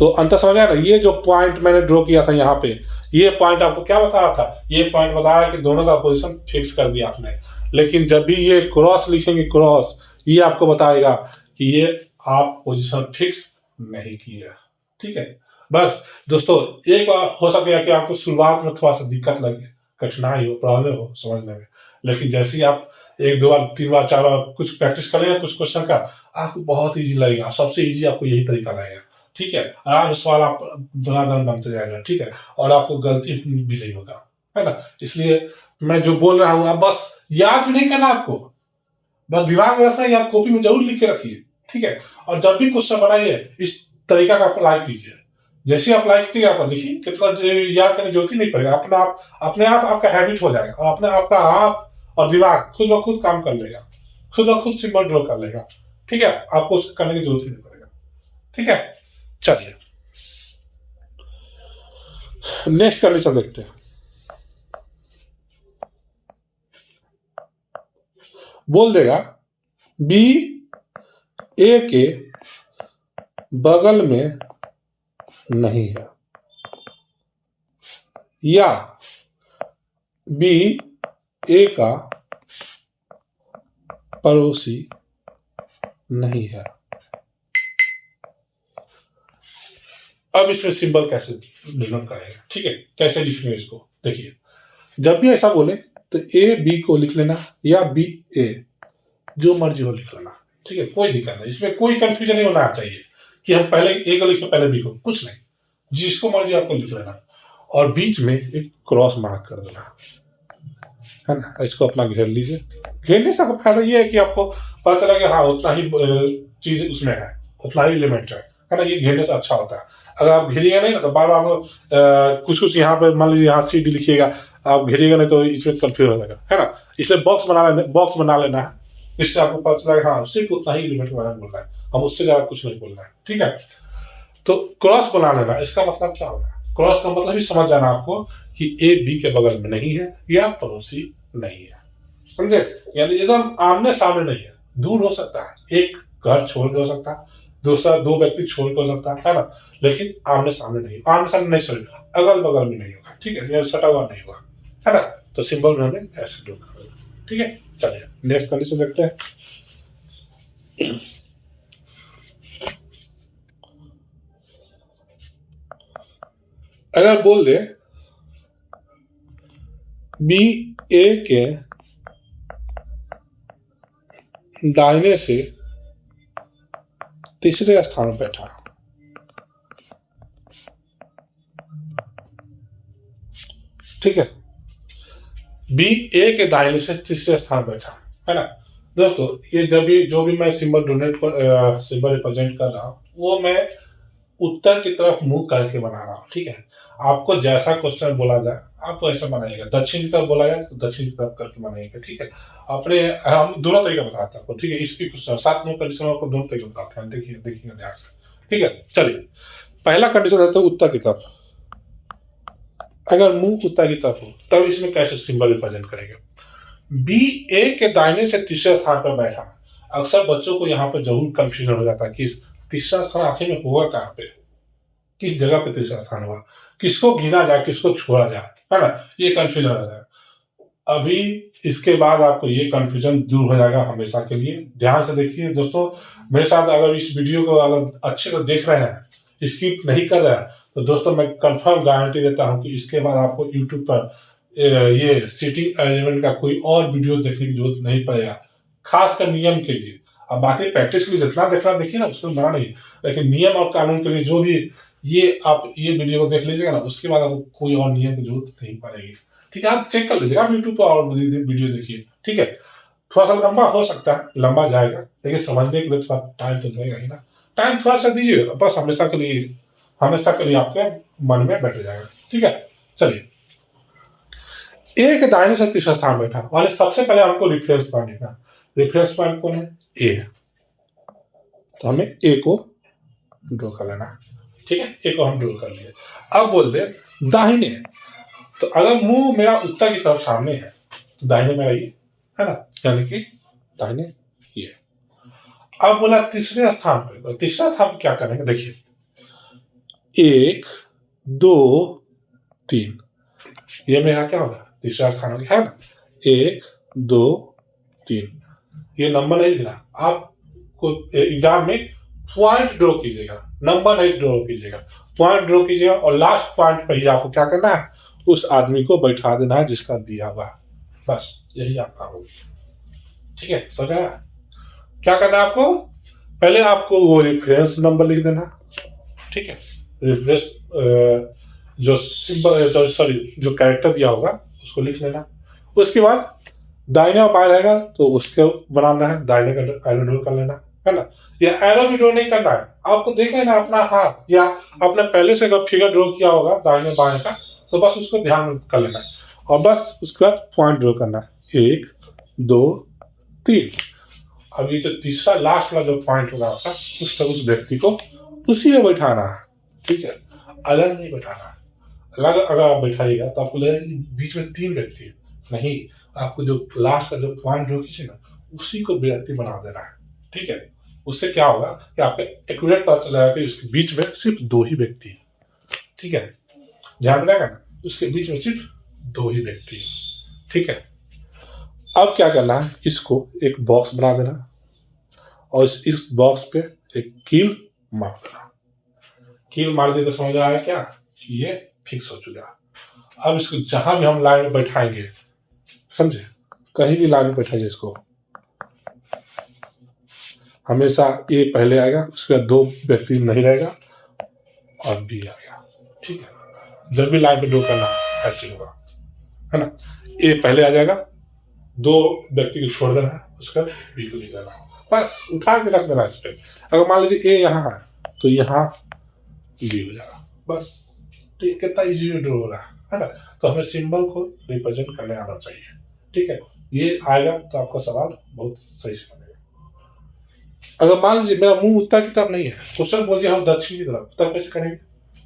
तो अंतर समझ आया ना। ये जो पॉइंट मैंने ड्रॉ किया था यहाँ पे, ये पॉइंट आपको क्या बता रहा था, ये पॉइंट बताया कि दोनों का पोजीशन फिक्स कर दिया आपने। लेकिन जब भी ये क्रॉस लिखेंगे, क्रॉस, ये आपको बताएगा कि ये आप पोजीशन फिक्स नहीं किए। ठीक है, बस दोस्तों एक बार हो सकेगा कि आपको शुरुआत में थोड़ा सा दिक्कत लगे, कठिनाई हो, प्रॉब्लम हो समझने में, लेकिन जैसे ही आप 1-2 बार 3 बार 4 बार कुछ प्रैक्टिस करेंगे कुछ क्वेश्चन का, आपको बहुत ईजी लगेगा। सबसे ईजी आपको यही तरीका लगेगा। ठीक है, आराम से सवाल आप दनादन बनते जाएगा। ठीक है, और आपको गलती भी नहीं होगा, है ना। इसलिए मैं जो बोल रहा हूँ आप बस याद भी नहीं करना आपको, बस दिमाग में रखना है, या कॉपी में जरूर लिख के रखिए। ठीक है, और जब भी क्वेश्चन बनाइए इस तरीका का अप्लाई कीजिए। जैसे अप्लाई कीजिए आपको देखिए कितना याद करने की जरूरत ही नहीं पड़ेगा, अपने आप आपका हैबिट हो जाएगा, और अपने आपका हाथ और दिमाग खुद ब खुद काम कर लेगा, खुद ब खुद सिंबल ड्रॉ कर लेगा। ठीक है, आपको उसको करने की जरूरत ही नहीं पड़ेगा। ठीक है, चलिए नेक्स्ट कंडीशन देखते हैं। बोल देगा बी ए के बगल में नहीं है, या बी ए का पड़ोसी नहीं है। अब इसमें सिंबल कैसे डिनोट करेंगे, ठीक है, कैसे लिखेंगे इसको देखिए। जब भी ऐसा बोले तो ए बी को लिख लेना, या बी ए, जो मर्जी हो लिख लेना। ठीक है, कोई दिक्कत नहीं, इसमें कोई कंफ्यूजन नहीं होना चाहिए कि हम पहले ए को लिखें पहले बी को, कुछ नहीं, जिसको मर्जी आपको लिख लेना। और बीच में एक क्रॉस मार्क कर देना, है ना। इसको अपना घेर लीजिए। घेरने से आपका फायदा ये है कि आपको पता चला कि हाँ उतना ही चीज उसमें है, उतना ही एलिमेंट है ना। ये घेरने से अच्छा होता है। अगर आप घेरिएगा नहीं ना तो बार बार कुछ कुछ यहाँ पे मान लीजिए यहाँ सी डी लिखिएगा, आप घेरिएगा नहीं तो इसमें कंफ्यूज हो जाएगा, है ना। इसलिए बॉक्स बना लेना है, इससे आपको पता चला हाँ सिर्फ उतना ही एलिमेंट के बारे में बोलना है, हम उससे ज्यादा कुछ नहीं बोलना है। ठीक है, तो क्रॉस बना लेना, इसका मतलब क्या होगा, क्रॉस का मतलब ही समझ जाना आपको कि ए बी के बगल में नहीं है या पड़ोसी नहीं है, समझे। यानी एकदम आमने सामने नहीं है, दूर हो सकता है, एक घर छोड़ के हो सकता है, दूसरा 2 व्यक्ति छोड़ के हो सकता है ना, लेकिन आमने सामने नहीं, आमने सामने नहीं, सॉरी अगल बगल में नहीं होगा। ठीक है, सटा हुआ नहीं होगा, है ना। तो सिंबल में हमें ऐसे ड्रॉ कर देना। ठीक है, चलिए नेक्स्ट कंडीशन देखते हैं। अगर बोल दे बी ए के दाहिने से तीसरे स्थान पर बैठा, ठीक है, बी ए के दाहिने से तीसरे स्थान पर बैठा, है ना। दोस्तों ये जो भी मैं सिंबल सिंबल रिप्रेजेंट कर रहा हूँ वो मैं उत्तर की तरफ मुंह करके बना रहा हूँ। ठीक है, आपको जैसा क्वेश्चन बोला जाए आप ऐसा बनाइएगा, दक्षिण की तरफ बोला जाए तो दक्षिण की तरफ करके बनाइएगा। ठीक है, अपने हम दोनों तरीका बताते हैं आपको। ठीक है, इसकी कुछ 7 नंबर कंडीशन आपको दोनों तरीके बताते हैं, देखिए ध्यान से। ठीक है, चलिए पहला कंडीशन रहता है उत्तर की तरफ। अगर मुंह उत्तर की तरफ हो तब इसमें कैसे सिंबल रिप्रेजेंट करेंगे। बी ए के दाहिने से तीसरे स्थान पर बैठा, अक्सर बच्चों को यहाँ पर जरूर कंफ्यूजन हो जाता है कि तीसरा स्थान आखिर में होगा कहाँ पे, किस जगह पे तीसरा स्थान होगा, किसको गिना जाए किसको छोड़ा जाए, है ना, ये कंफ्यूजन हो जाए। अभी इसके बाद आपको ये कंफ्यूजन दूर हो जाएगा हमेशा के लिए। ध्यान से देखिए दोस्तों, मेरे साथ अगर इस वीडियो को अगर अच्छे से देख रहे हैं, स्किप नहीं कर रहे हैं, तो दोस्तों मैं कंफर्म गारंटी देता हूं कि इसके बाद आपको यूट्यूब पर ये सीटिंग अरेंजमेंट का कोई और वीडियो देखने की जरूरत नहीं पड़ेगा, खासकर नियम के लिए। अब बाकी प्रैक्टिस के लिए जितना देखना देखिए ना, उसमें मना नहीं, लेकिन नियम और कानून के लिए जो भी ये आप ये वीडियो को देख लीजिएगा ना, उसके बाद आपको कोई और नियम की जरूरत नहीं पड़ेगी। ठीक है, आप चेक कर लीजिएगा, आप यूट्यूब पर और वीडियो देखिए। ठीक है, थोड़ा सा लंबा हो सकता है, लंबा जाएगा, लेकिन समझने के लिए थोड़ा टाइम तो लगेगा ही ना। टाइम थोड़ा सा दीजिए, बस हमेशा के लिए आपके मन में बैठ जाएगा। ठीक है, चलिए ए के दाहिने से तीसरा स्थान बैठा वाले सबसे पहले हमको रेफरेंस पॉइंट लिखना। रेफरेंस पॉइंट कौन है, ए है, तो हमें ए को ड्रॉ कर लेना। ठीक है, ए को हम ड्रॉ कर लिए। अब बोल दे दाहिने, तो अगर मुंह मेरा उत्तर की तरफ सामने है तो दाहिने मेरा ये है ना, यानी कि दाहिने ये। अब बोला तीसरे स्थान पे, तो तीसरा स्थान क्या करेंगे देखिए, 1 2 3, ये मेरा क्या होगा, तीसरा स्थान हो गया, है ना। 1 2 3, ये नंबर नहीं लिखना, आपको एग्जाम में पॉइंट ड्रॉ कीजिएगा, नंबर नहीं ड्रॉ कीजिएगा, पॉइंट ड्रॉ कीजिएगा और लास्ट पॉइंट पे ही आपको क्या करना है, उस आदमी को बैठा देना है जिसका दिया हुआ है, बस यही आपका होगा। ठीक है, समझ आया। क्या करना है आपको, पहले आपको वो रेफरेंस नंबर लिख देना, ठीक है, रेफरेंस जो सिंबल जो कैरेक्टर दिया होगा उसको लिख लेना। उसके बाद दाहिने और बाएं रहेगा तो उसको बनाना है, दाहिने का एरो ड्रॉ कर लेना, है ना। या एरो भी ड्रॉ नहीं करना है, आपको देख लेना अपना हाथ, या आपने पहले से अगर फिगर ड्रॉ किया होगा दाहिने बाएं का, तो बस उसको ध्यान में कर लेना है और बस उसके बाद पॉइंट ड्रॉ करना है, 1 2 3। अब ये जो तीसरा लास्ट वाला जो पॉइंट होगा आपका, उस व्यक्ति को उसी में बैठाना है, ठीक है, अलग नहीं बैठाना है। अलग अगर आप बैठाइएगा तो आपको लगेगा कि बीच में 3 व्यक्ति है, नहीं, आपको जो लास्ट का जो पॉइंट ड्रॉ कीजिए ना, उसी को व्यक्ति बना देना है, ठीक है। उससे क्या होगा कि आपको एक्यूरेट पता चलेगा कि उसके बीच में सिर्फ 2 ही व्यक्ति है, ठीक है, ध्यान रहेगा ना, उसके बीच में सिर्फ 2 ही व्यक्ति है, ठीक है। अब क्या करना है, इसको एक बॉक्स बना देना और इस बॉक्स पे एक कील मार देना। कील मार दी तो समझ आया क्या, ये फिक्स हो चुका। अब इसको जहां भी हम लाइन में बैठाएंगे, समझे, कहीं भी लाइन में बैठाइए इसको, हमेशा ए पहले आएगा, उसके बाद 2 व्यक्ति नहीं रहेगा और बी आएगा, ठीक है। जब भी लाइन पे ड्रॉ करना ऐसे होगा, है ना। ए पहले आ जाएगा, 2 व्यक्ति को छोड़ देना है, उसका बी को लिख देना, बस उठा के रख देना इस पे। अगर मान लीजिए ए यहाँ है तो यहाँ बी हो जाएगा, बस। ठीक, कितना इजी ड्रॉ हो रहा है ना। तो हमें सिंबल को रिप्रेजेंट करने आना चाहिए, ठीक है। ये आएगा तो आपका सवाल बहुत सही से बनेगा। अगर मान लीजिए मेरा मुंह उत्तर की तरफ नहीं है, क्वेश्चन बोल दिया हम दक्षिण की तरफ, तब कैसे करेंगे,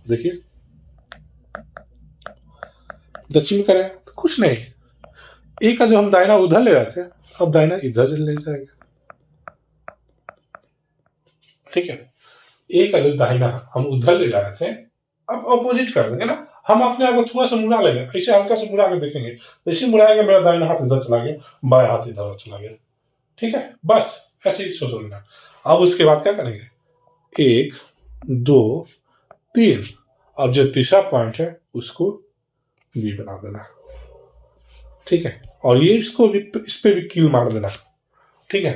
देखिए दक्षिण में करेंगे तो कुछ नहीं, ए का जो हम दाहिना उधर ले रहे थे, अब दाहिना इधर ले जाएंगे, ठीक है। ए का जो दाहिना हम उधर ले जा रहे थे, अब अपोजिट कर देंगे ना, हम अपने आप को थोड़ा सा मुड़ा लेंगे, ऐसे हल्का से मुड़ा के देखेंगे, जैसे मुड़ाएंगे मेरा दाहिना हाथ इधर चला गया, बाएं हाथ इधर चला गया, ठीक है, बस ऐसे ही सोच लेना। अब उसके बाद क्या करेंगे, 1 2 3, अब जो तीसरा पॉइंट है उसको बी बना देना, ठीक है। और ये इसको भी, इस पे भी कील मार देना, ठीक है।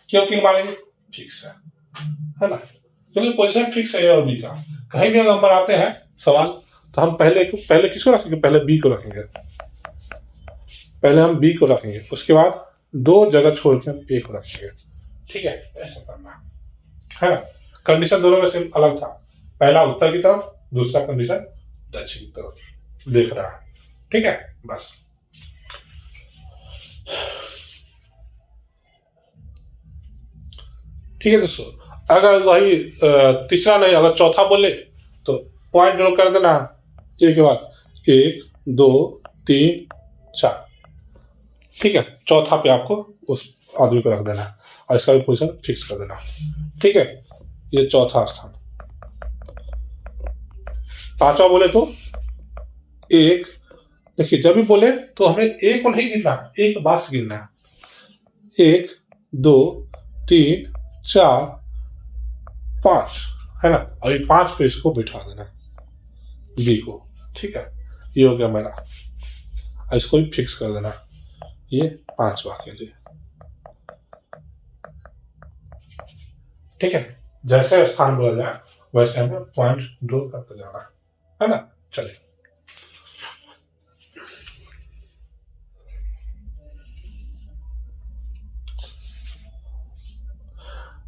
क्यों कील मारेंगे, फिक्स है ना, क्योंकि पोजीशन फिक्स है और बी का। कहीं भी अगर नंबर आते हैं सवाल, तो हम पहले किसको रखेंगे, पहले बी को रखेंगे, पहले हम बी को रखेंगे, उसके बाद 2 जगह छोड़ के हम ए को रखेंगे, ठीक है। ऐसा करना है ना। कंडीशन दोनों में सेम अलग था, पहला उत्तर की तरफ, दूसरा कंडीशन दक्षिण की तरफ देख रहा है, ठीक है, बस। ठीक है दोस्तों, अगर वही तीसरा नहीं, अगर चौथा बोले तो पॉइंट ड्रॉ कर देना ए के बाद, 1 2 3 4, ठीक है। चौथा पे आपको उस आदमी को रख देना है और इसका भी पोजीशन फिक्स कर देना, ठीक है। ये चौथा स्थान। पांचवा बोले तो 1, देखिए जब भी बोले तो हमें ए को नहीं गिनना, एक बाद से गिनना है, 1 2 3 4 5, है ना। और ये 5 पे इसको बिठा देना बी को, ठीक है। ये हो गया मेरा, इसको भी फिक्स कर देना, ये 5वां के लिए, ठीक है। जैसे स्थान बोला जाए वैसे हमें पॉइंट ड्रॉ करते जाना है ना। चलिए,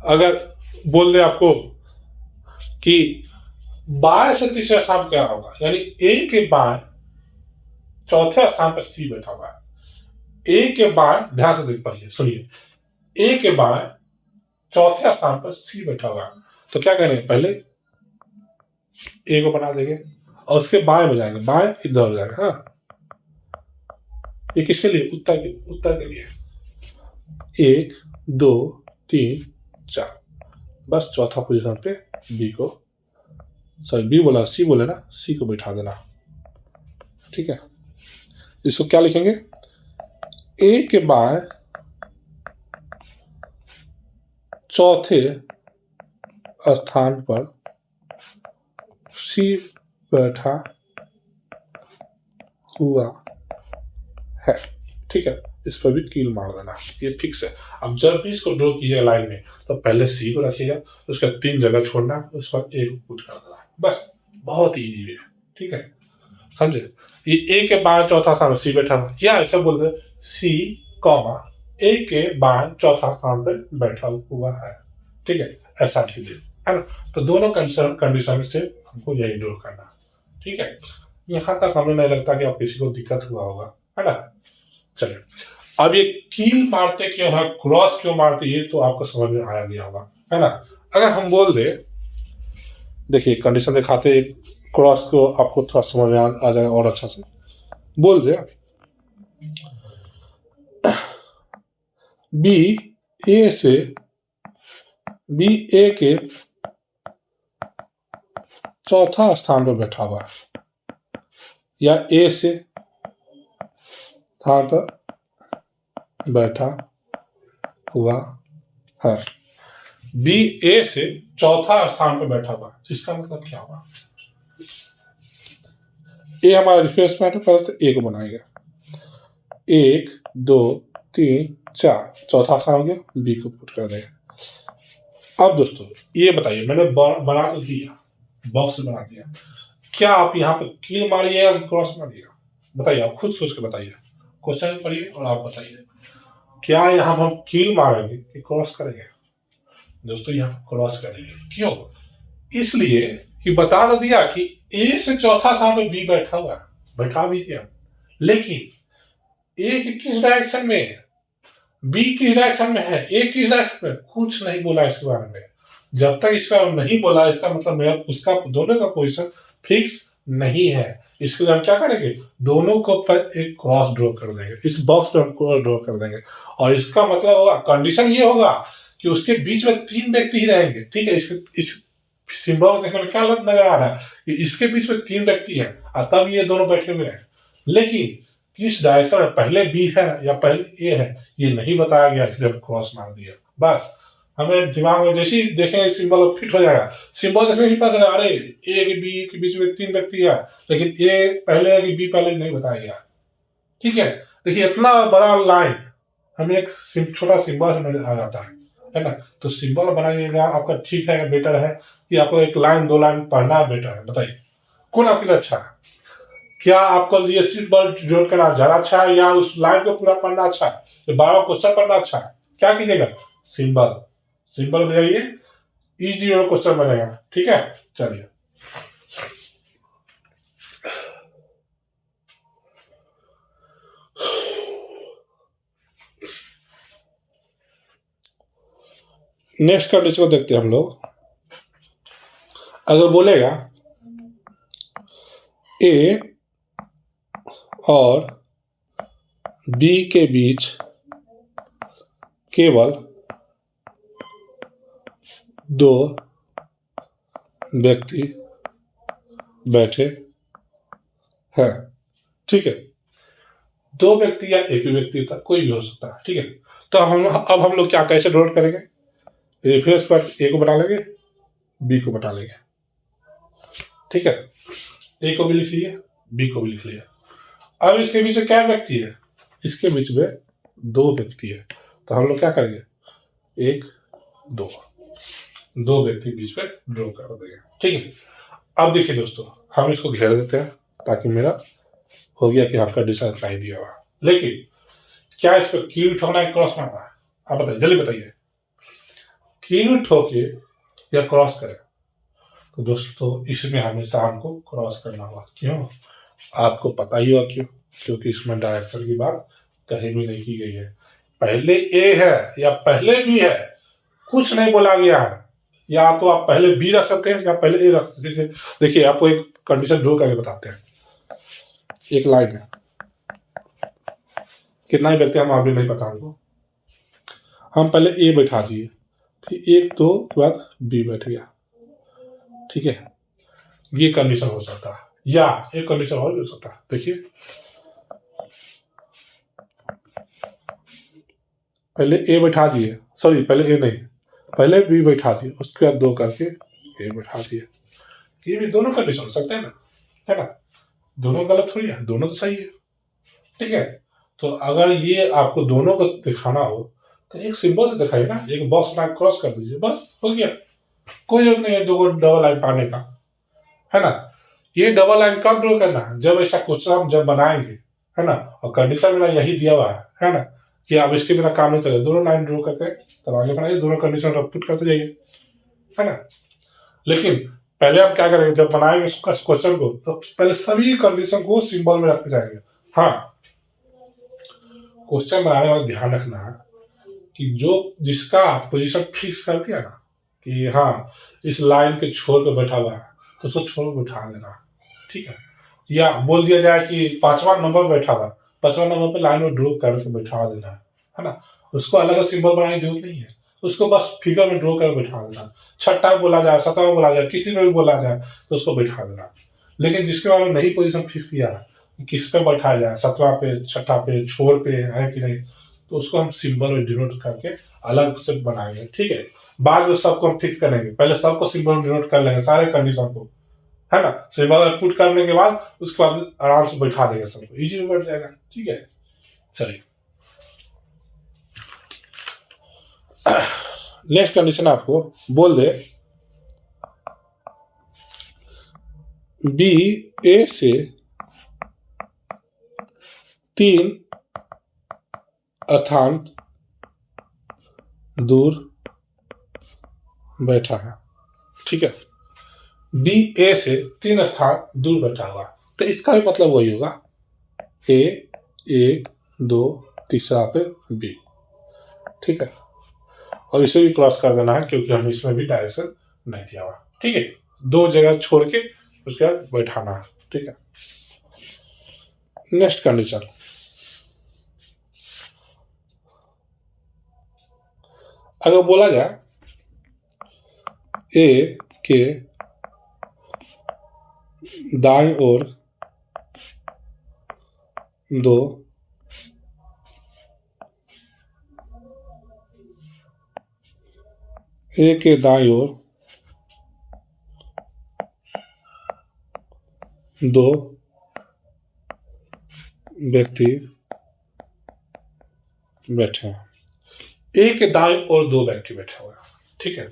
अगर बोल दे आपको कि बाएं से तीसरे स्थान क्या होगा, यानी ए के बाएं चौथे स्थान पर सी बैठा हुआ है, ए के बाएं, ध्यान से देख पाइए, सुनिए, ए के बाएं चौथे स्थान पर सी बैठा हुआ है, तो क्या करेंगे, पहले ए को बना देंगे और उसके बाएं में जाएंगे, बाएं इधर हो जाएगा, है ना। ये किसके लिए, उत्तर के लिए, 1 2 3 4, बस चौथा पोजीशन पे बी को सॉरी बी बोला, सी बोले ना, सी को बैठा देना। ठीक है, इसको क्या लिखेंगे, ए के बाएं चौथे स्थान पर सी बैठा हुआ है। ठीक है, इस पर भी कील मार देना, ये फिक्स है। अब जब भी इसको ड्रॉ कीजिएगा लाइन में, तो पहले सी को रखिएगा, उसका 3 जगह छोड़ना, उस पर ए को पुट कर देना, बस। बहुत ईजी है। ठीक है, समझे। ये ए के बाएं चौथा स्थान सी बैठा हुआ, या ऐसा बोल दे सी कॉमा ए के बाएं चौथा स्थान पर बैठा हुआ है। ठीक है, ऐसा लिख दे, है ना। तो दोनों कंडीशन से हमको यही ड्रॉ करना। ठीक है, यहाँ तक हमें नहीं लगता कि आप किसी को दिक्कत हुआ होगा, है ना। चलिए, अब ये कील मारते क्यों है, क्रॉस क्यों मारते, ये तो आपको समझ में आया गया होगा, है ना। अगर हम बोल दे, देखिए कंडीशन दिखाते क्रॉस को आपको थोड़ा समझ में आ जाएगा और अच्छा से। बोल दे बी ए से, बी ए के चौथा स्थान पर बैठा हुआ है, या ए से स्थान पर बैठा हुआ है। बी ए से चौथा स्थान पर बैठा हुआ है, इसका मतलब क्या हुआ, ए हमारा रेफरेंस पॉइंट है, पहले तो ए को बनाएगा, 1 2 3 4, चौथा स्थान हो गया, बी को पुट कर देगा। अब दोस्तों ये बताइए, मैंने बना तो दिया, बॉक्स बना दिया, क्या आप यहाँ पे कील मारिएगा या क्रॉस मारिएगा, बताइए, आप खुद सोच के बताइए, क्वेश्चन पढ़िए और आप बताइए, क्या यहाँ हम कील मारेंगे कि क्रॉस करेंगे। दोस्तों यहाँ क्रॉस करेंगे, क्यों, इसलिए कि बता तो दिया कि ए से चौथा स्थान पे बी बैठा हुआ है, बैठा भी दिया, लेकिन ए किस डायरेक्शन में है, बी किस डायरेक्शन में है, ए किस डायरेक्शन में, कुछ नहीं बोला इसके बारे में। जब तक इसका नहीं बोला, इसका मतलब मेरा उसका दोनों का पोजीशन फिक्स नहीं है। इसके लिए हम क्या करेंगे, दोनों को पर एक क्रॉस ड्रॉ कर देंगे, इस बॉक्स पे हम क्रॉस ड्रॉ कर देंगे, और इसका मतलब होगा, कंडीशन ये होगा कि उसके बीच में 3 व्यक्ति ही रहेंगे। ठीक है, इस सिंबल देखने में क्या नजर आ रहा है कि इसके बीच में 3 व्यक्ति हैं, तब ये दोनों बैठे हुए हैं, लेकिन किस डायरेक्शन में, पहले बी है या पहले ए है, ये नहीं बताया गया, इसलिए हम क्रॉस मार दिया। बस हमें दिमाग में जैसे ही देखेंगे सिंबल फिट हो जाएगा, सिंबल देखने ही पता चला, अरे ए के बी के बीच में 3 व्यक्ति है, लेकिन ए पहले है कि बी पहले नहीं बताया गया। ठीक है, देखिए इतना बड़ा लाइन हमें एक छोटा सिंबल से नजर आ जाता है ना। तो सिंबल बनाइएगा आपका, ठीक है, बेटर है कि आपको 1 लाइन 2 लाइन पढ़ना बेटर है। बताइए कौन आपके लिए अच्छा है, क्या आपको ये सिंबल नोट करना ज्यादा अच्छा है, या उस लाइन को पूरा पढ़ना अच्छा है, या 12 क्वेश्चन पढ़ना अच्छा है, क्या कीजिएगा, सिंबल सिंबल बजाइए, इजी और क्वेश्चन बनेगा। ठीक है, चलिए नेक्स्ट कंडीशन को देखते हैं हम लोग। अगर बोलेगा ए और बी के बीच केवल 2 व्यक्ति बैठे हैं, ठीक है, 2 व्यक्ति या एक ही व्यक्ति था, कोई भी हो सकता है। ठीक है, तो अब हम लोग क्या कैसे ड्रॉ करेंगे, रेफरेंस पर ए को बना लेंगे, बी को बना लेंगे। ठीक है, ए को भी लिख लिए, बी को भी लिख लिया। अब इसके बीच में क्या व्यक्ति है, इसके बीच में 2 व्यक्ति है, तो हम लोग क्या करेंगे, 1 2 व्यक्ति बीच में ड्रॉ कर देंगे। ठीक है, अब देखिए दोस्तों, हम इसको घेर देते हैं, ताकि मेरा हो गया कि आपका डिसाइड नहीं दिया हुआ, लेकिन क्या इस पर कील ठोकना है, क्रॉस मारना है, आप बताइए, जल्दी बताइए, कील ठोके या क्रॉस करें। तो दोस्तों इसमें हमेशा हमको क्रॉस करना होगा, क्यों, आपको पता ही होगा क्यों, क्योंकि इसमें डायरेक्शन की बात कहीं भी नहीं की गई है, पहले ए है या पहले बी है, कुछ नहीं बोला गया है, या तो आप पहले बी रख सकते हैं या पहले ए रख सकते हैं। जैसे देखिए आपको एक कंडीशन ड्रॉ करके बताते हैं, एक लाइन है, कितना ही व्यक्ति हम अभी नहीं पता हमको, हम पहले ए बैठा दिए, फिर 1 2 के बाद बी बैठ गया। ठीक है, ये कंडीशन हो सकता है, या एक कंडीशन और भी हो सकता है। देखिए पहले ए बैठा दिए, सॉरी पहले ए नहीं, पहले बी बैठा दिए, उसके बाद 2 करके ए बैठा दिए। ये भी दोनों कंडीशन हो सकते हैं ना, है ना, दोनों गलत थोड़ी है, दोनों तो सही है। ठीक है, तो अगर ये आपको दोनों को दिखाना हो तो एक सिंबल से दिखाइए ना, एक बॉक्स बना क्रॉस कर दीजिए, बस हो गया। कोई जरूरत नहीं है दो डबल लाइन पाने का, है ना। ये डबल लाइन कब ड्रॉ करना है, जब ऐसा क्वेश्चन हम जब बनाएंगे, है ना, और कंडीशन मेरा यही दिया हुआ है ना, कि आप इसके बिना काम नहीं करें, दोनों लाइन ड्रॉ करके तब आगे बनाइए, दोनों कंडीशन पुट करते जाइए, है ना। लेकिन पहले हम क्या करेंगे, जब बनाएंगे क्वेश्चन को तो पहले सभी कंडीशन को सिंबल में रखते जाएंगे। हाँ, क्वेश्चन बनाने में ध्यान रखना है कि जो जिसका पोजीशन फिक्स कर दिया ना, कि हाँ इस लाइन के छोर पे बैठा हुआ है तो उसको छोर पे बैठा देना, ठीक है। या बोल दिया जाए कि 5वां नंबर बैठा हुआ, 5वां नंबर पे लाइन में ड्रॉ करके बैठा देना, है ना। उसको अलग सिंबल बनाने की जरूरत नहीं है, उसको बस फिगर में ड्रॉ करके बैठा देना। 6ठा बोला जाए, 7वां बोला जाए, किसी में भी बोला जाए तो उसको बैठा देना। लेकिन जिसके बारे में नहीं पोजीशन फिक्स किया है, किस पे बैठाया जाए, 7वां पे, 6ठा पे, छोर पे है कि नहीं, तो उसको हम सिंबल में डिनोट करके अलग से बनाएंगे, ठीक है। बाद में सबको हम फिक्स करेंगे, पहले सबको सिंबल में डिनोट कर लेंगे, सारे कंडीशन को, है ना। सिंबल में पुट करने के बाद उसके बाद आराम से बैठा देंगे, सबको इजी में बैठ जाएगा, ठीक है। चलिए नेक्स्ट कंडीशन आपको बोल दे बी ए से 3 स्थान दूर बैठा है, ठीक है। बी ए से 3 स्थान दूर बैठा हुआ, तो इसका भी मतलब वही होगा, ए 1 2 तीसरा पे बी, ठीक है। और इसे भी क्रॉस कर देना है क्योंकि हम इसमें भी डायरेक्शन नहीं दिया हुआ, ठीक है। 2 जगह छोड़ के उसके बाद बैठाना है, ठीक है। नेक्स्ट कंडीशन, अगर बोला जाए ए के दाईं ओर 2 ए के दाईं ओर 2 व्यक्ति बैठे हैं, ए के दाईं ओर 2 व्यक्ति बैठे हुए हैं, ठीक है।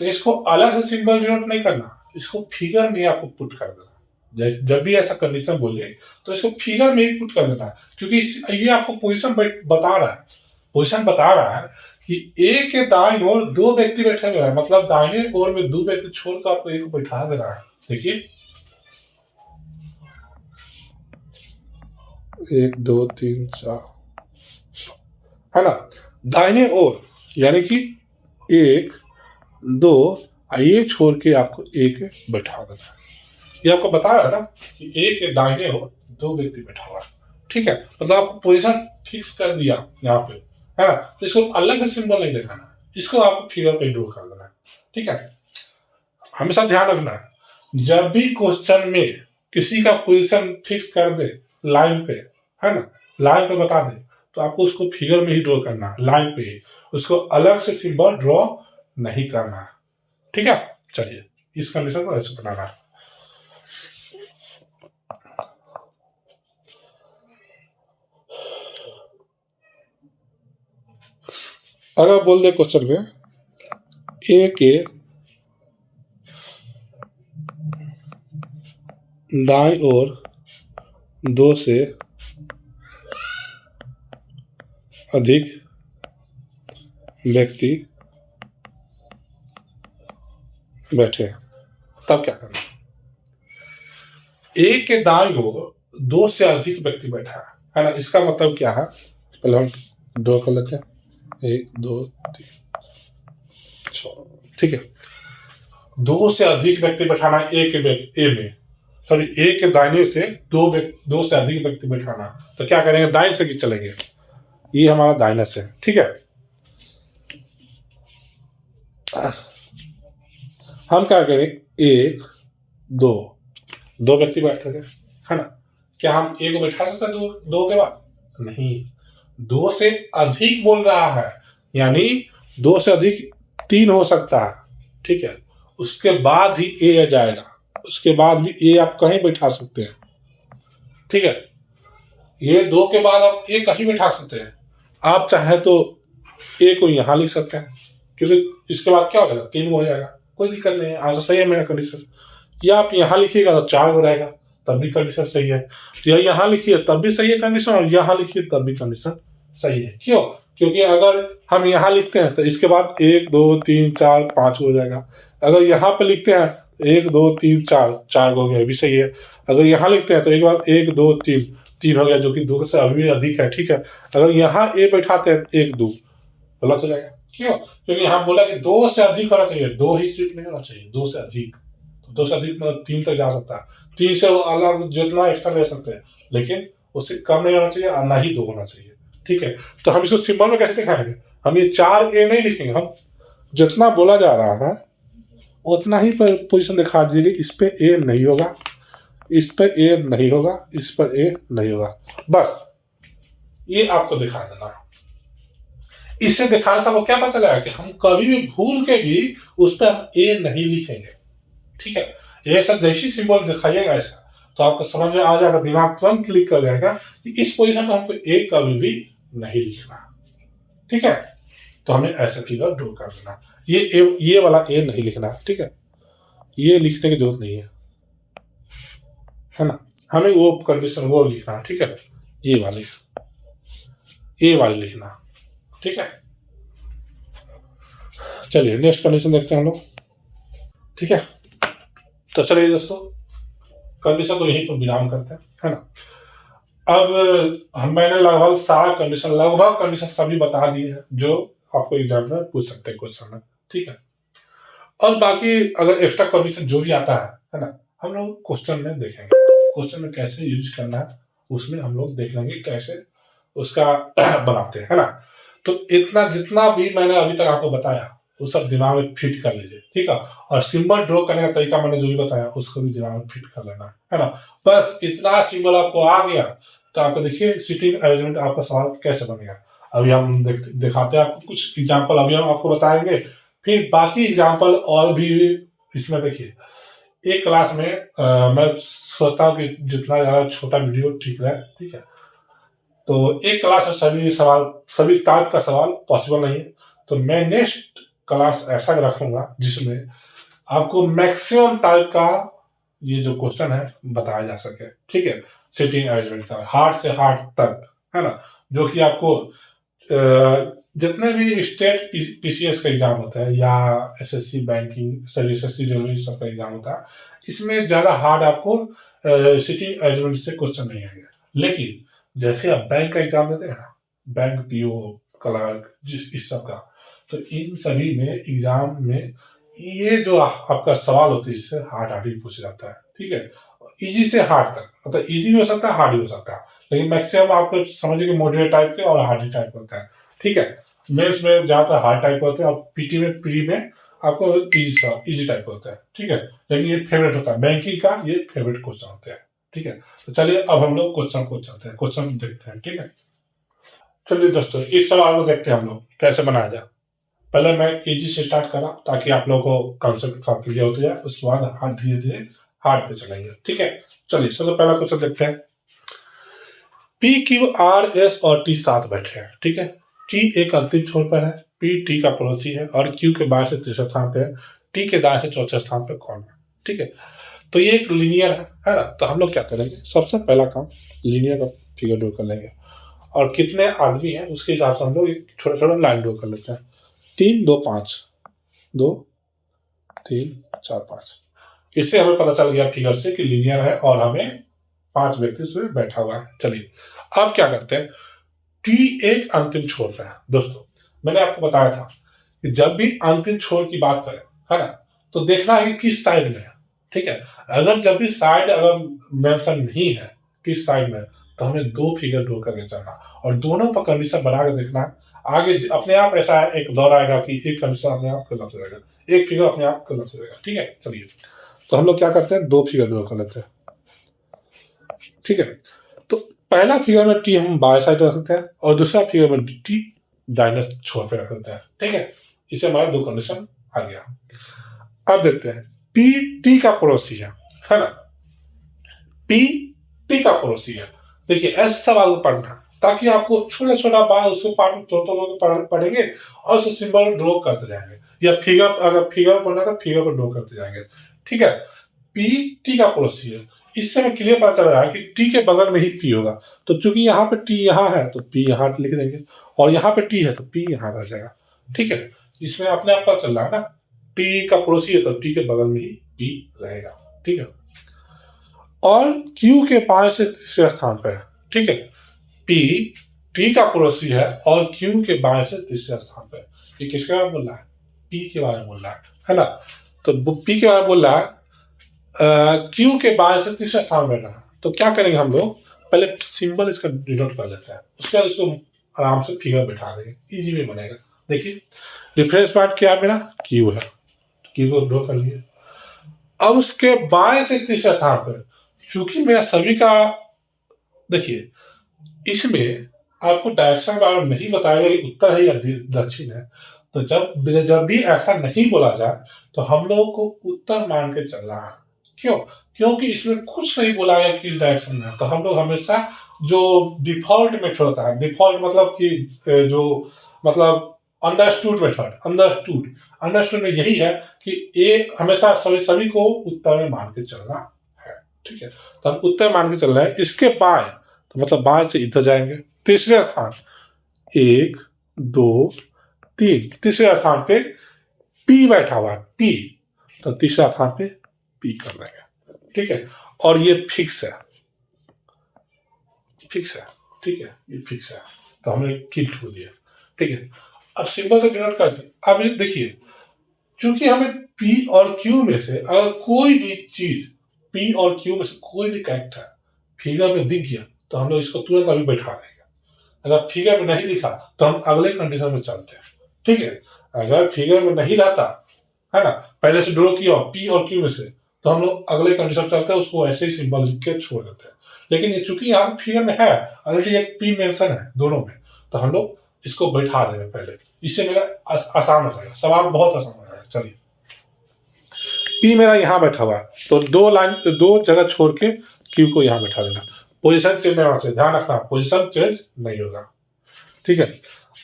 तो इसको अलग से सिंबल डिनोट नहीं करना, इसको फिगर में आपको पुट कर देना। जब भी ऐसा कंडीशन बोले तो इसको फिगर में ही पुट कर देना, क्योंकि ये आपको पोजीशन बता रहा है, पोजीशन बता रहा है कि ए के दाईं ओर 2 व्यक्ति बैठे हुए हैं, मतलब दाहिने ओर में 2 व्यक्ति छोड़कर आपको एक को बैठा देना है। देखिए 1 2 3 4 है ना, दाहिने ओर यानी कि 1 2, ये छोड़ के आपको एक बैठा देना है। ये आपको बता रहा है ना कि ए के दाहिने ओर 2 व्यक्ति बैठा हुआ है, ठीक है। मतलब आपको पोजीशन फिक्स कर दिया यहाँ पे, है ना। तो इसको अलग से सिंबल नहीं दिखाना, इसको आपको फिगर पे ड्रॉ कर देना है, ठीक है। हमेशा ध्यान रखना है जब भी क्वेश्चन में किसी का पोजीशन फिक्स कर दे लाइन पे, है ना, लाइन पे बता दे, तो आपको उसको फिगर में ही ड्रॉ करना है, लाइन पे ही, उसको अलग से सिंबल ड्रॉ नहीं करना है, ठीक है। चलिए इस कंडीशन को ऐसे बनाना है। अगर बोल दे क्वेश्चन में ए के दाईं ओर 2 से अधिक व्यक्ति बैठे हैं, तब क्या करना। ए के दाईं ओर 2 से अधिक व्यक्ति बैठा है ना, इसका मतलब क्या है, पहले हम ड्रॉ कर लेते हैं, 1 2 3 4, ठीक है। 2 से अधिक व्यक्ति बैठाना है ए में, सॉरी ए के दाहिने से 2 से अधिक व्यक्ति बैठाना, तो क्या करेंगे, दाएं से चलेंगे, ये हमारा दाहिने से, ठीक है। हम क्या करें, 1 दो, दो व्यक्ति बैठ रहे है ना, क्या हम ए को बैठा सकते हैं दो दो के बाद? नहीं, दो से अधिक बोल रहा है, यानी दो से अधिक तीन हो सकता है, ठीक है, उसके बाद ही ए आ जाएगा, उसके बाद भी ए आप कहीं बैठा सकते हैं, ठीक है, ये दो के बाद आप ए कहीं बैठा सकते हैं, आप चाहे तो ए को यहां लिख सकते हैं, क्योंकि इसके बाद क्या हो जाएगा, तीन हो जाएगा, कोई दिक्कत नहीं है, आंसर सही है मेरा कंडीशन। या आप यहाँ लिखिएगा तो चार हो रहेगा, तब भी कंडीशन सही है, तो या यहाँ लिखिए तब भी सही है कंडीशन, और यहाँ लिखिए तब भी कंडीशन सही है। क्यों? क्योंकि अगर हम यहाँ लिखते हैं तो इसके बाद एक दो तीन चार पाँच हो जाएगा, अगर यहाँ पे लिखते हैं एक दो तीन चार, चार हो गया, भी सही है, अगर यहाँ लिखते हैं तो एक बार एक दो तीन, तीन हो गया, जो कि दो से अभी अधिक है, ठीक है, अगर यहाँ ए बैठाते हैं एक दो, गलत हो जाएगा। क्यों? क्योंकि यहाँ बोला कि दो से अधिक होना चाहिए, दो ही सीट नहीं होना चाहिए, दो से अधिक, दो से अधिक मतलब तीन तक जा सकता है, तीन से वो अलग जितना एक्स्ट्रा ले सकते हैं, लेकिन उससे कम नहीं होना चाहिए और ना ही दो होना चाहिए, ठीक है। तो हम इसको सिंबल में कैसे दिखाएंगे, हम ये चार ए नहीं लिखेंगे, हम जितना बोला जा रहा है उतना ही पोजीशन दिखा दीजिए, इस पे ए नहीं होगा, इस पर ए नहीं होगा, इस पर ए नहीं होगा, बस ये आपको दिखा देना। इससे दिखाने से आपको क्या पता चलेगा कि हम कभी भी भूल के भी उस पर हम ए नहीं लिखेंगे, ठीक है। ये सब जैसी सिंबल दिखाइएगा ऐसा, तो आपको समझ में आ जाएगा, दिमाग तुरंत क्लिक कर जाएगा कि इस पोजीशन में हमको ए कभी भी नहीं लिखना, ठीक है। तो हमें ऐसा फिगर ड्रॉ कर देना, ये वाला ए नहीं लिखना, ठीक है, ये लिखने की जरूरत नहीं है ना, हमें वो कंडीशन वो लिखना, ठीक है, ये वाली लिखना, ठीक है। चलिए नेक्स्ट कंडीशन देखते हैं हम लोग, ठीक है। तो चलिए दोस्तों, कंडीशन को यहीं पर विराम करते हैं, है ना। अब मैंने लगभग कंडीशन सभी बता दिए हैं जो आपको एग्जाम में पूछ सकते हैं क्वेश्चन में, ठीक है। और बाकी अगर एक्स्ट्रा कंडीशन जो भी आता है ना, हम लोग क्वेश्चन में देखेंगे, क्वेश्चन में कैसे यूज करना है उसमें हम लोग देख लेंगे कैसे उसका बनाते हैं, है ना। तो इतना जितना भी मैंने अभी तक आपको बताया वो सब दिमाग में फिट कर लीजिए, ठीक है। और सिंबल ड्रॉ करने का तरीका मैंने जो भी बताया उसको भी दिमाग में फिट कर लेना, है ना। बस इतना सिंबल आपको आ गया तो आपको देखिए सीटिंग अरेंजमेंट आपका सवाल कैसे बनेगा। अभी हम दिखाते हैं आपको कुछ एग्जाम्पल, अभी हम आपको बताएंगे, फिर बाकी एग्जाम्पल और भी इसमें देखिए। एक क्लास में मैं सोचता हूँ कि जितना ज़्यादा छोटा वीडियो ठीक रहे, ठीक है। तो एक क्लास में सभी टाइप का सवाल पॉसिबल नहीं है, तो मैं नेक्स्ट क्लास ऐसा रखूंगा जिसमें आपको मैक्सिमम टाइप का ये जो क्वेश्चन है बताया जा सके, ठीक है। सिटिंग अरेंजमेंट का हार्ड से हार्ड तक, है ना, जो कि आपको जितने भी स्टेट पीसीएस का एग्जाम होता है या एसएससी बैंकिंग एसएससी रेलवे सब का एग्जाम होता है, इसमें ज्यादा हार्ड आपको सिटिंग अरेंजमेंट से क्वेश्चन नहीं आएगा। लेकिन जैसे आप बैंक का एग्जाम देते हैं ना, बैंक पीओ क्लर्क इस सब का, तो इन सभी में एग्जाम में ये जो आपका सवाल होता है इससे हार्ड ही पूछा जाता है, ठीक है। इजी से हार्ड तक, मतलब इजी भी हो सकता है हार्ड भी हो सकता है, लेकिन मैक्सिमम आपको समझिए कि मॉडरेट टाइप के और हार्ड टाइप होता है, ठीक है। मेंस में ज्यादातर हार्ड टाइप होते हैं और पीटी में प्री में आपको इजी टाइप होता है, ठीक है। लेकिन ये फेवरेट होता है बैंकिंग का, ये फेवरेट क्वेश्चन होते हैं, ठीक है। तो चलिए अब हम लोग क्वेश्चन को चलते हैं, क्वेश्चन देखते हैं, ठीक है। चलिए दोस्तों, इस सवाल को देखते हैं हम लोग कैसे बनाया जाए। पहले मैं इजी से स्टार्ट करा ताकि आप लोगों को कॉन्सेप्ट थोड़ा क्लियर होते जाए, उसके बाद हार्ड धीरे धीरे हार्ड पे चलेंगे, ठीक है। चलिए सबसे पहला क्वेश्चन देखते हैं। पी क्यू आर एस और टी साथ बैठे हैं, ठीक है। टी एक अंतिम छोर पर है, पी टी का पड़ोसी है और क्यू के बाएं से तीसरे स्थान पे है, टी के दाएं से चौथे स्थान पे कौन है, ठीक है। तो ये एक लीनियर है ना। तो हम लोग क्या करेंगे, सबसे पहला काम लीनियर का फिगर ड्रॉ कर लेंगे और कितने आदमी हैं उसके हिसाब से हम लोग एक छोटा छोटा लाइन ड्रॉ कर लेते हैं। 3 2 5, 2 3 4 5, इससे हमें पता चल गया फिगर से कि लीनियर है और हमें 5 व्यक्ति उसमें बैठा हुआ है। चलिए अब क्या करते हैं, टी एक अंतिम छोर पे है। दोस्तों मैंने आपको बताया था कि जब भी अंतिम छोर की बात करें, है ना, तो देखना है कि किस साइड में है, ठीक है। अगर जब भी साइड अगर मेंशन नहीं है किस साइड में, तो हमें 2 फिगर ड्रॉ करके चलना और दोनों पर कंडीशन बना के देखना है। आगे अपने आप ऐसा एक दौर आएगा कि एक कंडीशन अपने आप गलत हो जाएगा, एक फिगर अपने आप गलत हो जाएगा, ठीक है। चलिए तो हम लोग क्या करते हैं, 2 फिगर ड्रॉ कर लेते हैं। ठीक है, तो पहला फिगर में टी हम बाएं साइड रख सकते हैं और दूसरा फिगर में टी दाहिने छोर पे रख देते हैं। ठीक है, इससे हमारा 2 कंडीशन आ गया। अब देखते हैं पी टी का पड़ोसी है ना, पी टी का पड़ोसी है। देखिए ऐसे सवाल को पढ़ना ताकि आपको छोटा छोटा बात उसको पार्ट में तोड़ पढ़ेंगे और उसको सिंबल ड्रॉ करते जाएंगे, या फिगर, अगर फिगर पढ़ना तो फिगर पर ड्रॉ करते जाएंगे। ठीक है, पी टी का पड़ोसी है। इससे हमें क्लियर पता चल रहा है कि टी के बगल में ही पी होगा, तो चूंकि यहाँ पे टी यहाँ है तो पी यहाँ लिख देंगे, और यहाँ पे टी है तो पी यहाँ रह जाएगा। ठीक है, इसमें अपने आप पता चल रहा है ना, टी का पड़ोसी है तो टी के बगल में ही पी रहेगा। ठीक है, और क्यू के बाएं से तीसरे स्थान पर है। ठीक है, पी टी का पड़ोसी है और क्यू के बाएं से तीसरे स्थान पर। ये किसके बारे में बोल रहा है, पी के बारे में बोल रहा है ना। तो पी के बारे में बोल रहा है, क्यू के बाएं से तीसरे स्थान में रहा। तो क्या करेंगे हम लोग, पहले सिंबल इसका डिनोट कर लेते हैं, उसके बाद इसको आराम से फिगर बैठा देंगे, इजी में बनेगा। देखिए डिफरेंस पॉइंट क्या है, मेरा क्यू है, क्यू को ड्रॉ कर लिए। अब उसके बाएं से तीसरे स्थान पर, चूंकि मेरा सभी का, देखिए इसमें आपको डायरेक्शन के बारे में नहीं बताया कि उत्तर है या दक्षिण है, तो जब भी ऐसा नहीं बोला जाए तो हम लोगों को उत्तर मान के चलना है। क्यों, क्योंकि इसमें कुछ नहीं बोला गया किस डायरेक्शन में, तो हम लोग हमेशा जो डिफॉल्ट मेथड होता है, डिफॉल्ट मतलब कि जो मतलब अंडरस्टूड मेथड, अंडरस्टूड में यही है कि ए हमेशा सभी को उत्तर में मान के चलना है। ठीक है, तो हम उत्तर मान के चल रहे हैं। इसके बाएं, तो मतलब बाएं से इधर जाएंगे, तीसरे स्थान 1 2 3, तीसरे स्थान पे पी बैठा हुआ है, पी, तो तीसरा स्थान पे पी कर देंगे। ठीक है, और ये फिक्स है, फिक्स है। ठीक है, ये फिक्स है, तो हमने किल ठोक दिया। ठीक है, अब सिंबल से डिनोट करते हैं। अब ये देखिए, चूंकि हमें पी और क्यू में से अगर कोई भी चीज, पी और क्यू में से कोई भी कैरेक्टर फिगर में दिख गया तो हम लोग इसको तुरंत अभी बैठा देंगे। अगर फिगर में नहीं दिखा तो हम अगले कंडीशन में चलते हैं। ठीक है, अगर फिगर में नहीं रहता है ना, पहले से ड्रॉ किया पी और क्यू में से, तो हम लोग अगले कंडीशन चलते हैं, उसको ऐसे ही सिंबल लिख के छोड़ देते हैं। लेकिन ये चूंकि यहाँ फिगर में है, ऑलरेडी एक पी मेंशन है दोनों में, तो हम लोग इसको बैठा देंगे पहले, इससे मेरा आसान हो जाएगा, सवाल बहुत आसान हो जाएगा। चलिए, पी मेरा यहाँ बैठा हुआ है, तो 2 जगह छोड़ के क्यू को यहाँ बैठा देना। पोजीशन चेंज नहीं होना चाहिए, ध्यान रखना पोजीशन चेंज नहीं होगा। ठीक है,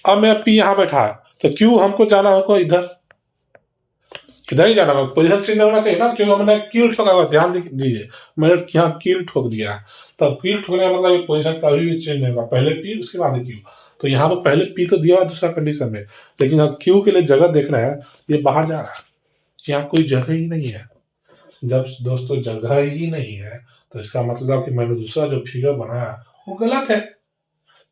अब मेरा पी यहाँ बैठा है तो क्यू हमको जाना होगा इधर ही जाना होगा, पोजीशन चेंज नहीं होना चाहिए ना, क्योंकि मैंने कील ठोका हुआ, ध्यान दीजिए मैंने यहाँ कील ठोक दिया है। तब कील ठोकने का मतलब पोजीशन कभी भी चेंज नहीं होगा, पहले पी उसके बाद क्यू। तो यहाँ पर पहले पी तो दिया हुआ दूसरा कंडीशन में, लेकिन अब क्यू के लिए जगह देख रहे हैं, ये बाहर जा रहा है, यहाँ कोई जगह ही नहीं है। जब दोस्तों जगह ही नहीं है तो इसका मतलब कि मैंने दूसरा जो फिगर बनाया वो गलत है,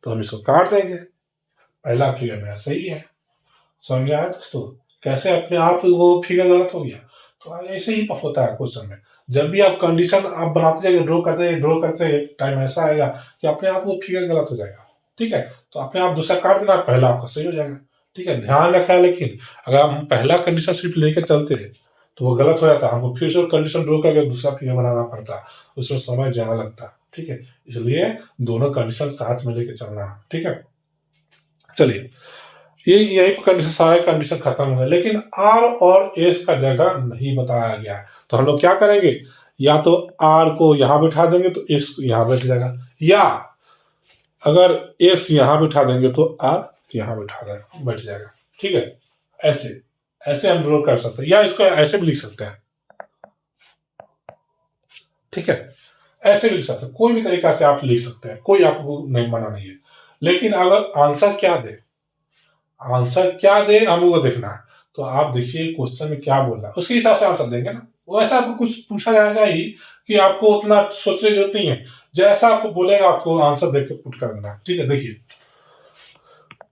तो हम इसको काट देंगे। पहला फिगर मेरा सही है। समझ आया दोस्तों, कैसे अपने आप वो फिगर गलत हो गया। तो ऐसे ही होता है क्वेश्चन में, जब भी आप कंडीशन आप बनाते जाइए, ड्रॉ करते टाइम ऐसा आएगा कि अपने आप वो फिगर गलत हो जाएगा। ठीक है, तो अपने आप दूसरा काट देना, पहला आपका सही हो जाएगा। ठीक है, ध्यान रखना है, लेकिन अगर हम पहला कंडीशन सिर्फ लेकर चलते तो वो गलत हो जाता, हमको फिर से कंडीशन ड्रॉ करके दूसरा फिगर बनाना पड़ता, उसमें समय ज्यादा लगता। ठीक है, इसलिए दोनों कंडीशन साथ में लेके चलना है। ठीक है, चलिए यही कंडीशन, सारे कंडीशन खत्म हो गए, लेकिन आर और एस का जगह नहीं बताया गया है। तो हम लोग क्या करेंगे, या तो आर को यहाँ बैठा देंगे तो एस यहाँ बैठ जाएगा, या अगर एस यहाँ बैठा देंगे तो आर यहाँ बैठ जाएगा। ठीक है, ऐसे हम ड्रॉ कर सकते हैं, या इसको ऐसे भी लिख सकते हैं। ठीक है, ऐसे भी लिख सकते हैं, कोई भी तरीका से आप लिख सकते हैं, कोई आपको नहीं मना नहीं है। लेकिन अगर आंसर क्या दे हमको देखना है। तो आप देखिए क्वेश्चन में क्या बोल रहा है, उसके हिसाब से आंसर देंगे ना। वो ऐसा आपको कुछ पूछा जाएगा ही कि आपको उतना सोचने की जरूरत नहीं है, जैसा आपको बोलेगा आपको आंसर देख के पुट कर देना। ठीक है, देखिए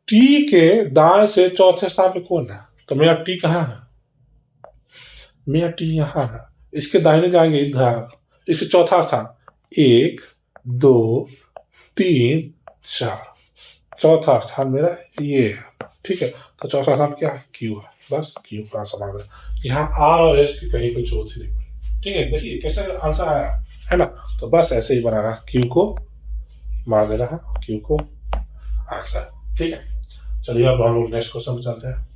टी के दाएं से चौथे स्थान पे कौन है, तो मेरा टी कहाँ है, मेरा टी यहाँ है। इसके दाहिने जाएंगे इधर, इसके चौथा स्थान 1 2 3 4, चौथा स्थान मेरा ये है। ठीक है, तो चौथा स्थान क्या है, क्यू है। बस क्यू का आंसर मांग रहे, यहाँ आर और एस की कहीं कोई जरूरत ही नहीं पड़ी। ठीक है, देखिए कैसे आंसर आया, है ना। तो बस ऐसे ही बनाना, क्यू को मार देना है, क्यू को आंसर। ठीक है, चलिए अब हम लोग नेक्स्ट क्वेश्चन पे चलते हैं।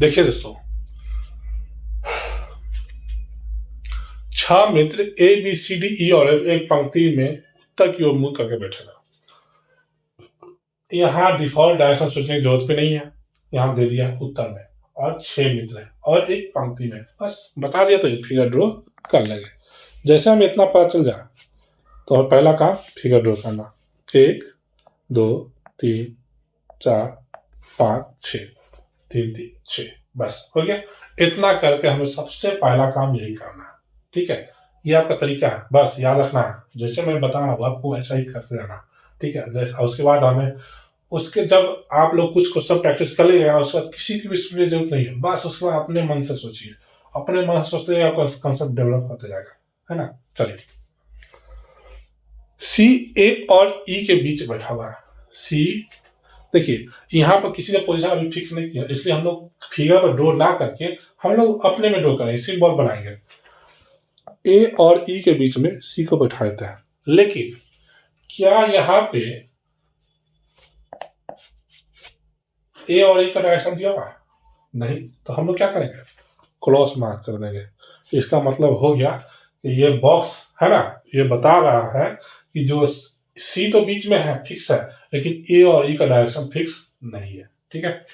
देखिए दोस्तों, 6 मित्र A B C D E और एफ एक पंक्ति में उत्तर की ओर मुंह करके बैठेगा। यहाँ डिफॉल्ट डायरेक्शन सोचने की जरूरत भी नहीं है, यहाँ दे दिया उत्तर में, और 6 मित्र हैं और एक पंक्ति में, बस बता दिया तो एक फिगर ड्रॉ कर लेंगे। जैसे हमें इतना पता चल जाए तो हम पहला काम फिगर ड्रॉ करना, 1 2 3 4 5 6, 3 3 6, बस हो गया। इतना करके हमें सबसे पहला काम यही करना है। ठीक है, ये आपका तरीका है, बस याद रखना है, जैसे मैं बता रहा हूँ आपको ऐसा ही करते जाना। ठीक है, उसके बाद हमें उसके जब आप लोग कुछ क्वेश्चन प्रैक्टिस कर लीजिएगा, उसके बाद किसी की भी सुनने की जरूरत नहीं है, बस उसके बाद अपने मन से सोचिए, अपने मन से सोचते ही आपका कंसेप्ट डेवलप होते जाएगा, है ना। चलिए, सी ए और ई के बीच बैठा हुआ है। सी, देखिए यहाँ पर किसी ने पोजीशन अभी फिक्स नहीं किया, इसलिए हम लोग फिगर पर ड्रॉ ना करके हम लोग अपने में ड्रॉ करेंगे, सिंबल बनाएंगे। ए और ई के बीच में सी को बैठा देते हैं, लेकिन क्या यहाँ पे ए और ई का डायरेक्शन दिया हुआ नहीं, तो हम लोग क्या करेंगे, क्रॉस मार्क कर देंगे। इसका मतलब हो गया कि ये बॉक्स है ना, ये बता रहा है कि जो सी तो बीच में है, फिक्स है, लेकिन ए और ई का डायरेक्शन फिक्स नहीं है। ठीक है,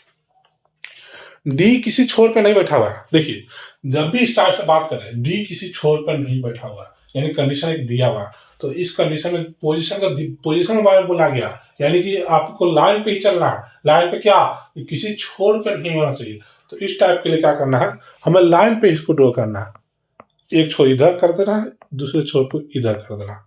डी किसी छोर पे नहीं बैठा हुआ है। देखिए, जब भी स्टार से बात करें, डी किसी छोर पर नहीं बैठा हुआ है, यानी कंडीशन एक दिया हुआ, तो इस कंडीशन में पोजीशन के बारे में बोला गया, यानी कि आपको लाइन पे ही चलना है। लाइन पे क्या, किसी छोर पर नहीं होना चाहिए। तो इस टाइप के लिए क्या करना है, हमें लाइन पे इसको ड्रॉ करना है। एक छोर इधर कर देना है, दूसरे छोर को इधर कर देना,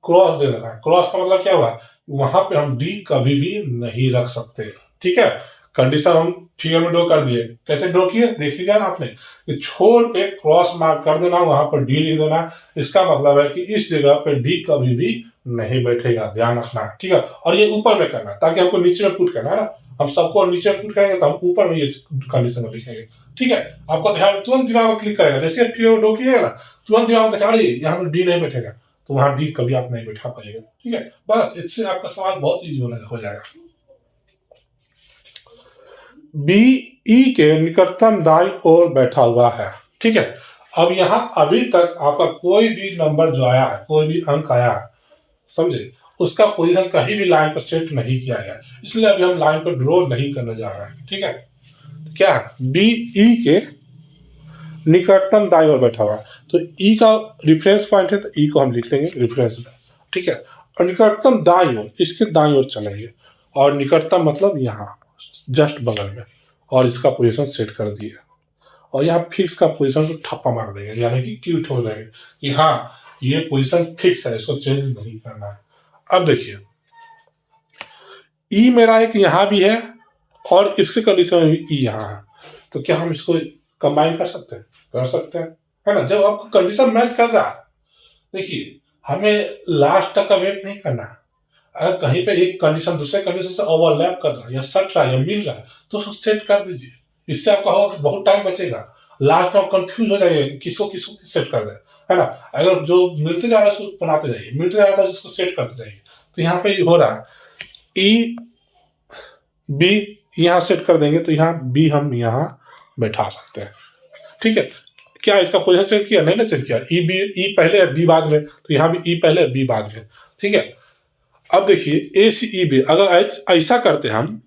क्रॉस दे देना है। क्रॉस का मतलब क्या हुआ, वहां पे हम डी कभी भी नहीं रख सकते। ठीक है, कंडीशन हम फिगर में ड्रॉ कर दिए, कैसे ड्रॉ किए देख लीजिए ना आपने, छोर पे क्रॉस मार्क कर देना, वहां पर डी लिख देना। इसका मतलब है कि इस जगह पे डी कभी भी नहीं बैठेगा, ध्यान रखना। ठीक है, और ये ऊपर में करना ताकि हमको नीचे में पुट करना है ना, हम सबको नीचे में पुट करेंगे तो हम ऊपर में ये कंडीशन में लिखेंगे। ठीक है, आपको ध्यान तुरंत दिमाग में क्लिक करेगा, जैसे फिगर ड्रॉ किएगा ना, तुरंत दिमाग में देखा यहाँ पर डी नहीं बैठेगा, तो वहां डी कभी आप नहीं बैठा पाएगा। ठीक है, बस इससे आपका सवाल बहुत ईजी हो जाएगा। बी ई के निकटतम दाईं ओर बैठा हुआ है। ठीक है, अब यहां अभी तक आपका कोई भी नंबर जो आया है, कोई भी अंक आया है, समझे, उसका पोजीशन कहीं भी लाइन पर सेट नहीं किया गया, इसलिए अभी हम लाइन पर ड्रॉ नहीं करने जा रहे हैं। ठीक है, क्या है, बी ई के निकटतम दाईं ओर बैठा हुआ है, तो ई का रिफरेंस पॉइंट है, तो ई को हम लिख लेंगे रिफरेंस में। ठीक है, और निकटतम दाईं ओर, इसके दाईं ओर चलेंगे, और निकटतम मतलब यहाँ जस्ट बगल में, और इसका पोजीशन सेट कर दिए, और यहाँ फिक्स का पोजीशन को ठप्पा मार देंगे, यानी कि क्यू छोड़ देंगे कि हाँ ये पोजीशन फिक्स है, इसको चेंज नहीं करना है। अब देखिए, ई मेरा एक यहाँ भी है और इसके कंडीशन में भी ई यहाँ है, तो क्या हम इसको कंबाइन कर सकते हैं, कर सकते हैं, है ना। जब आपको कंडीशन मैच कर रहा है, देखिए हमें लास्ट तक का वेट नहीं करना है। अगर कहीं पे एक कंडीशन दूसरे कंडीशन से ओवरलैप कर रहा है, या सट रहा है, या मिल रहा है, तो उसको सेट कर दीजिए, इससे आपका होगा कि बहुत टाइम बचेगा। लास्ट में आप कंफ्यूज हो जाइए किसको किसको सेट कर दे, है ना। अगर जो मिलते जा रहा है उसको बनाते जाइए, मिलते जा रहा है उसको सेट करते जाइए। तो यहाँ पे हो रहा है ई बी, यहाँ सेट कर देंगे तो यहाँ बी हम यहाँ बैठा सकते हैं। ठीक है, क्या इसका पोजीशन चेंज किया, नहीं ना चेंज किया, ई पहले है बी बाद में, तो यहाँ भी ई पहले है बी बाद में। ठीक है, अब देखिए ए सी ई बी, अगर ऐसा करते हम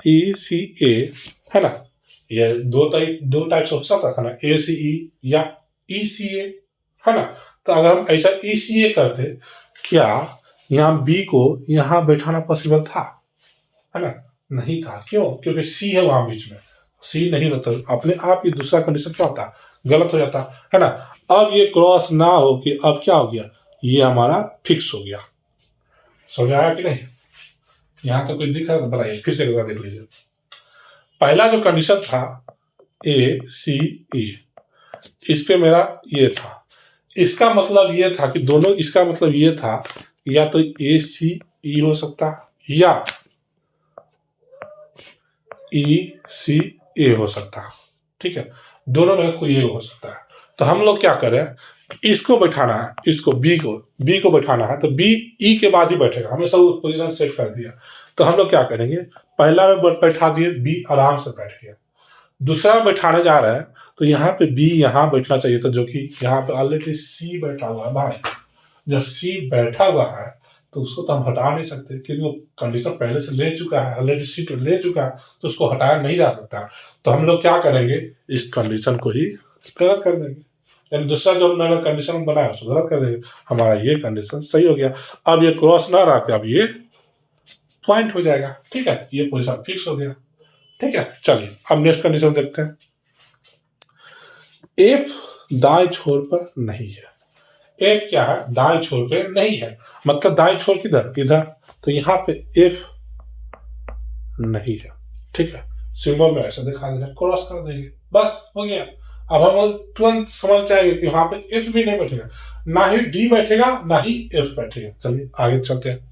ई सी ए, है ना, ये दो टाइप से हो सकता था ना, ए सी ई या ई सी ए, है ना। तो अगर हम ऐसा ई सी ए करते, क्या यहाँ बी को यहाँ बैठाना पॉसिबल था, है ना, नहीं था। क्यों, क्योंकि सी है वहां बीच में, सी नहीं रहता, अपने आप ये दूसरा कंडीशन क्या होता, गलत हो जाता, है ना। अब ये क्रॉस ना हो कि अब क्या हो गया, ये हमारा फिक्स हो गया। समझ आया कि नहीं, यहां तो कोई दिख रहा है तो बताइए, फिर से एक बार देख लीजिए। पहला जो कंडीशन था ए सी ई, इस पे मेरा ये था, इसका मतलब ये था कि दोनों, इसका मतलब ये था या तो ए सी ई हो सकता, या ECA हो सकता है, ठीक है, दोनों में कोई एक हो सकता है। तो हम लोग क्या करें, इसको बैठाना है, इसको बी को बैठाना है, तो बी ई के बाद ही बैठेगा, हमें सब पोजीशन सेट कर दिया। तो हम लोग क्या करेंगे, पहला में बैठा दिए, बी आराम से बैठ गया। दूसरा में बैठाने जा रहे हैं, तो यहाँ पे बी यहाँ बैठना चाहिए था, जो कि यहाँ पे ऑलरेडी सी बैठा हुआ है भाई। जब सी बैठा हुआ है तो उसको तो हम हटा नहीं सकते, क्योंकि वो कंडीशन पहले से ले चुका है, ऑलरेडी सीट ले चुका है, तो उसको हटाया नहीं जा सकता। तो हम लोग क्या करेंगे, इस कंडीशन को ही गलत कर देंगे, यानी दूसरा जो मैंने कंडीशन बनाया उसको गलत कर देंगे, हमारा ये कंडीशन सही हो गया। अब ये क्रॉस ना रहा के अब ये पॉइंट हो जाएगा, ठीक है, ये पोजीशन फिक्स हो गया, ठीक है। चलिए अब नेक्स्ट कंडीशन देखते हैं। एफ दाएं छोर पर नहीं है, एफ क्या है, दाएं छोर पे नहीं है, मतलब दाएं छोर किधर, इधर, तो यहाँ पे एफ नहीं है, ठीक है, सिंबल में ऐसा दिखा देना, क्रॉस कर देंगे, बस हो गया। अब हम लोग तुरंत समझ जाएंगे कि वहां पे एफ भी नहीं बैठेगा, ना ही डी बैठेगा ना ही एफ बैठेगा। चलिए आगे चलते हैं।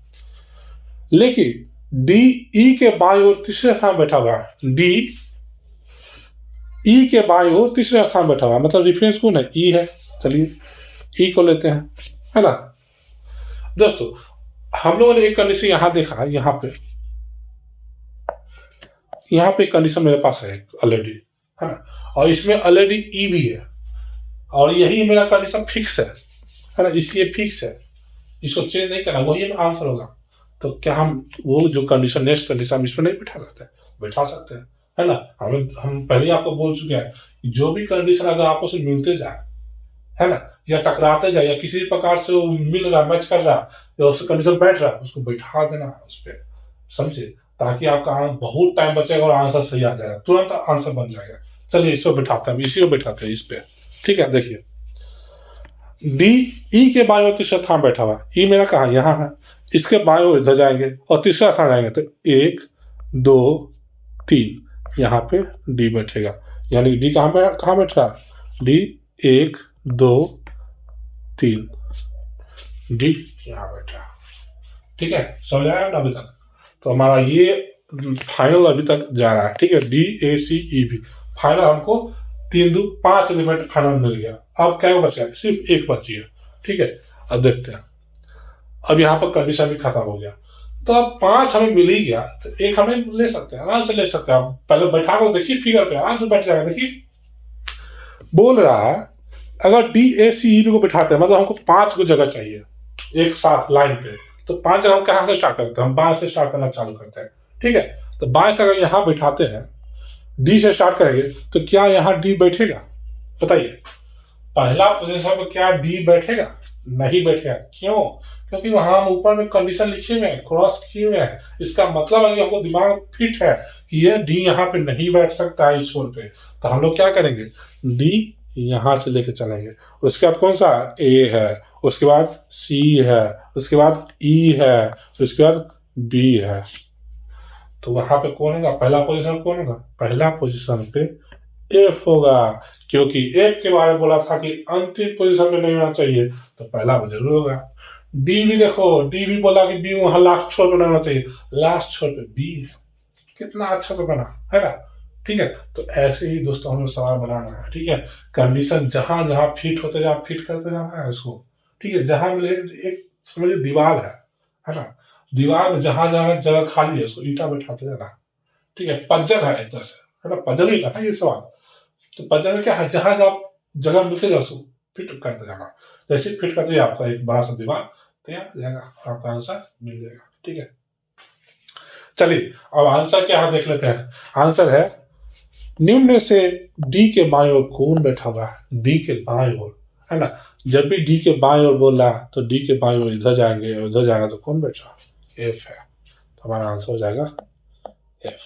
लेकिन डी ई के बाईं ओर तीसरे स्थान बैठा हुआ है, डी ई के बाईं ओर तीसरे स्थान बैठा हुआ है, मतलब रेफरेंस कौन है, ई है। चलिए ई को लेते हैं, है ना दोस्तों। हम लोगों ने एक कंडीशन यहां देखा, यहाँ पे कंडीशन मेरे पास है ऑलरेडी, है ना, और इसमें ऑलरेडी ई भी है, और यही मेरा कंडीशन फिक्स है ना, इसलिए फिक्स है, इसको चेंज नहीं करना, वही आंसर होगा। तो क्या हम वो जो कंडीशन, नेक्स्ट कंडीशन हम इसमें नहीं बिठा सकते, बैठा सकते हैं, है ना। हम पहले ही आपको बोल चुके हैं कि जो भी कंडीशन अगर आपस में मिलते जाए, है ना, या टकराते जाए, या किसी प्रकार से वो मिल रहा, मैच कर रहा, या उस कंडीशन बैठ रहा, उसको बैठा देना है उस पर, समझे, ताकि आपका बहुत टाइम बचेगा और आंसर सही आ जाएगा, तुरंत आंसर बन जाएगा। चलिए इसको बैठाते हैं, इसी को बैठाते हैं इस पे, ठीक है। देखिए डी ई के बाएं ओर तीसरा स्थान बैठा हुआ, ई मेरा कहाँ, यहाँ है, इसके बाएं ओर इधर जाएंगे और तीसरा स्थान जाएंगे, तो 1 2 3 यहाँ पे डी बैठेगा, यानी डी कहाँ बैठ रहा, डी 1 2 3, डी यहाँ बैठा, ठीक है, समझ आया ना अभी तक। तो हमारा ये फाइनल अभी तक जा रहा है, ठीक है, DACEB फाइनल हमको 3 2 5 एलिमेंट फाइनल मिल गया। अब क्या बच गया, सिर्फ एक बची है, ठीक है। अब देखते हैं, अब यहाँ पर कंडीशन भी खत्म हो गया, तो अब 5 हमें मिल ही गया, तो एक हमें ले सकते हैं, आराम से ले सकते हैं। पहले बैठा कर देखिए फिगर पे, आराम से बैठ जाएगा। देखिए बोल रहा है अगर DACEB को बैठाते हैं, मतलब हमको 5 को जगह चाहिए एक साथ लाइन पे, तो 5 जगह हम कहाँ से स्टार्ट करते हैं, हम बाएं से स्टार्ट करना चालू करते हैं, ठीक है। तो बाएं से अगर यहाँ बैठाते हैं, डी से स्टार्ट करेंगे, तो क्या यहाँ डी बैठेगा, बताइए। पहला पोजीशन में क्या डी बैठेगा, नहीं बैठेगा, क्यों, क्योंकि वहां हम ऊपर में कंडीशन लिखे हुए हैं, क्रॉस किए हुए हैं, इसका मतलब है कि हमको दिमाग फिट है कि ये डी यहाँ पे नहीं बैठ सकता है इस छोर पे। तो हम लोग क्या करेंगे, डी यहाँ से लेके चलेंगे, उसके बाद कौन सा, ए है, उसके बाद सी है, उसके बाद ई है, उसके बाद बी है। तो वहां पे कौन होगा, पहला पोजीशन कौन होगा, पहला पोजीशन पे एफ होगा, क्योंकि एफ के बारे में बोला था कि अंतिम पोजीशन में नहीं होना चाहिए, तो पहला जरूर होगा। डी भी देखो, डी भी बोला कि बी वहां लास्ट छोर पे नहीं होना चाहिए, लास्ट छोर पे बी है, कितना अच्छा से बना है ना, ठीक है। तो ऐसे ही दोस्तों हमें सवाल बनाना है, ठीक है, कंडीशन जहां जहां फिट होते जाए फिट करते जाना है उसको, ठीक है। जहां मिले, एक समझिए दीवार है ना, दीवार में जहां जहां जगह खाली है उसको ईटा बैठाते जाना, ठीक है। पजल है एक तरह से, है ना, पजल ही है ये सवाल। तो पजल में क्या है, जहां जहां जगह मिलते जाए उसको फिट करते जाना, जैसे फिट करते जाए आपका एक बड़ा सा दीवार तैयार हो जाएगा और आपका आंसर मिल जाएगा, ठीक है। चलिए अब आंसर क्या है देख लेते हैं। आंसर है निम्न में से डी के बाएं ओर कौन बैठा हुआ है, डी के बाएं ओर, है ना। जब भी डी के बाएं ओर बोल रहा है तो डी के बाएं ओर इधर जाएंगे, उधर जाएगा तो कौन बैठा, एफ है। तो हमारा आंसर हो जाएगा एफ।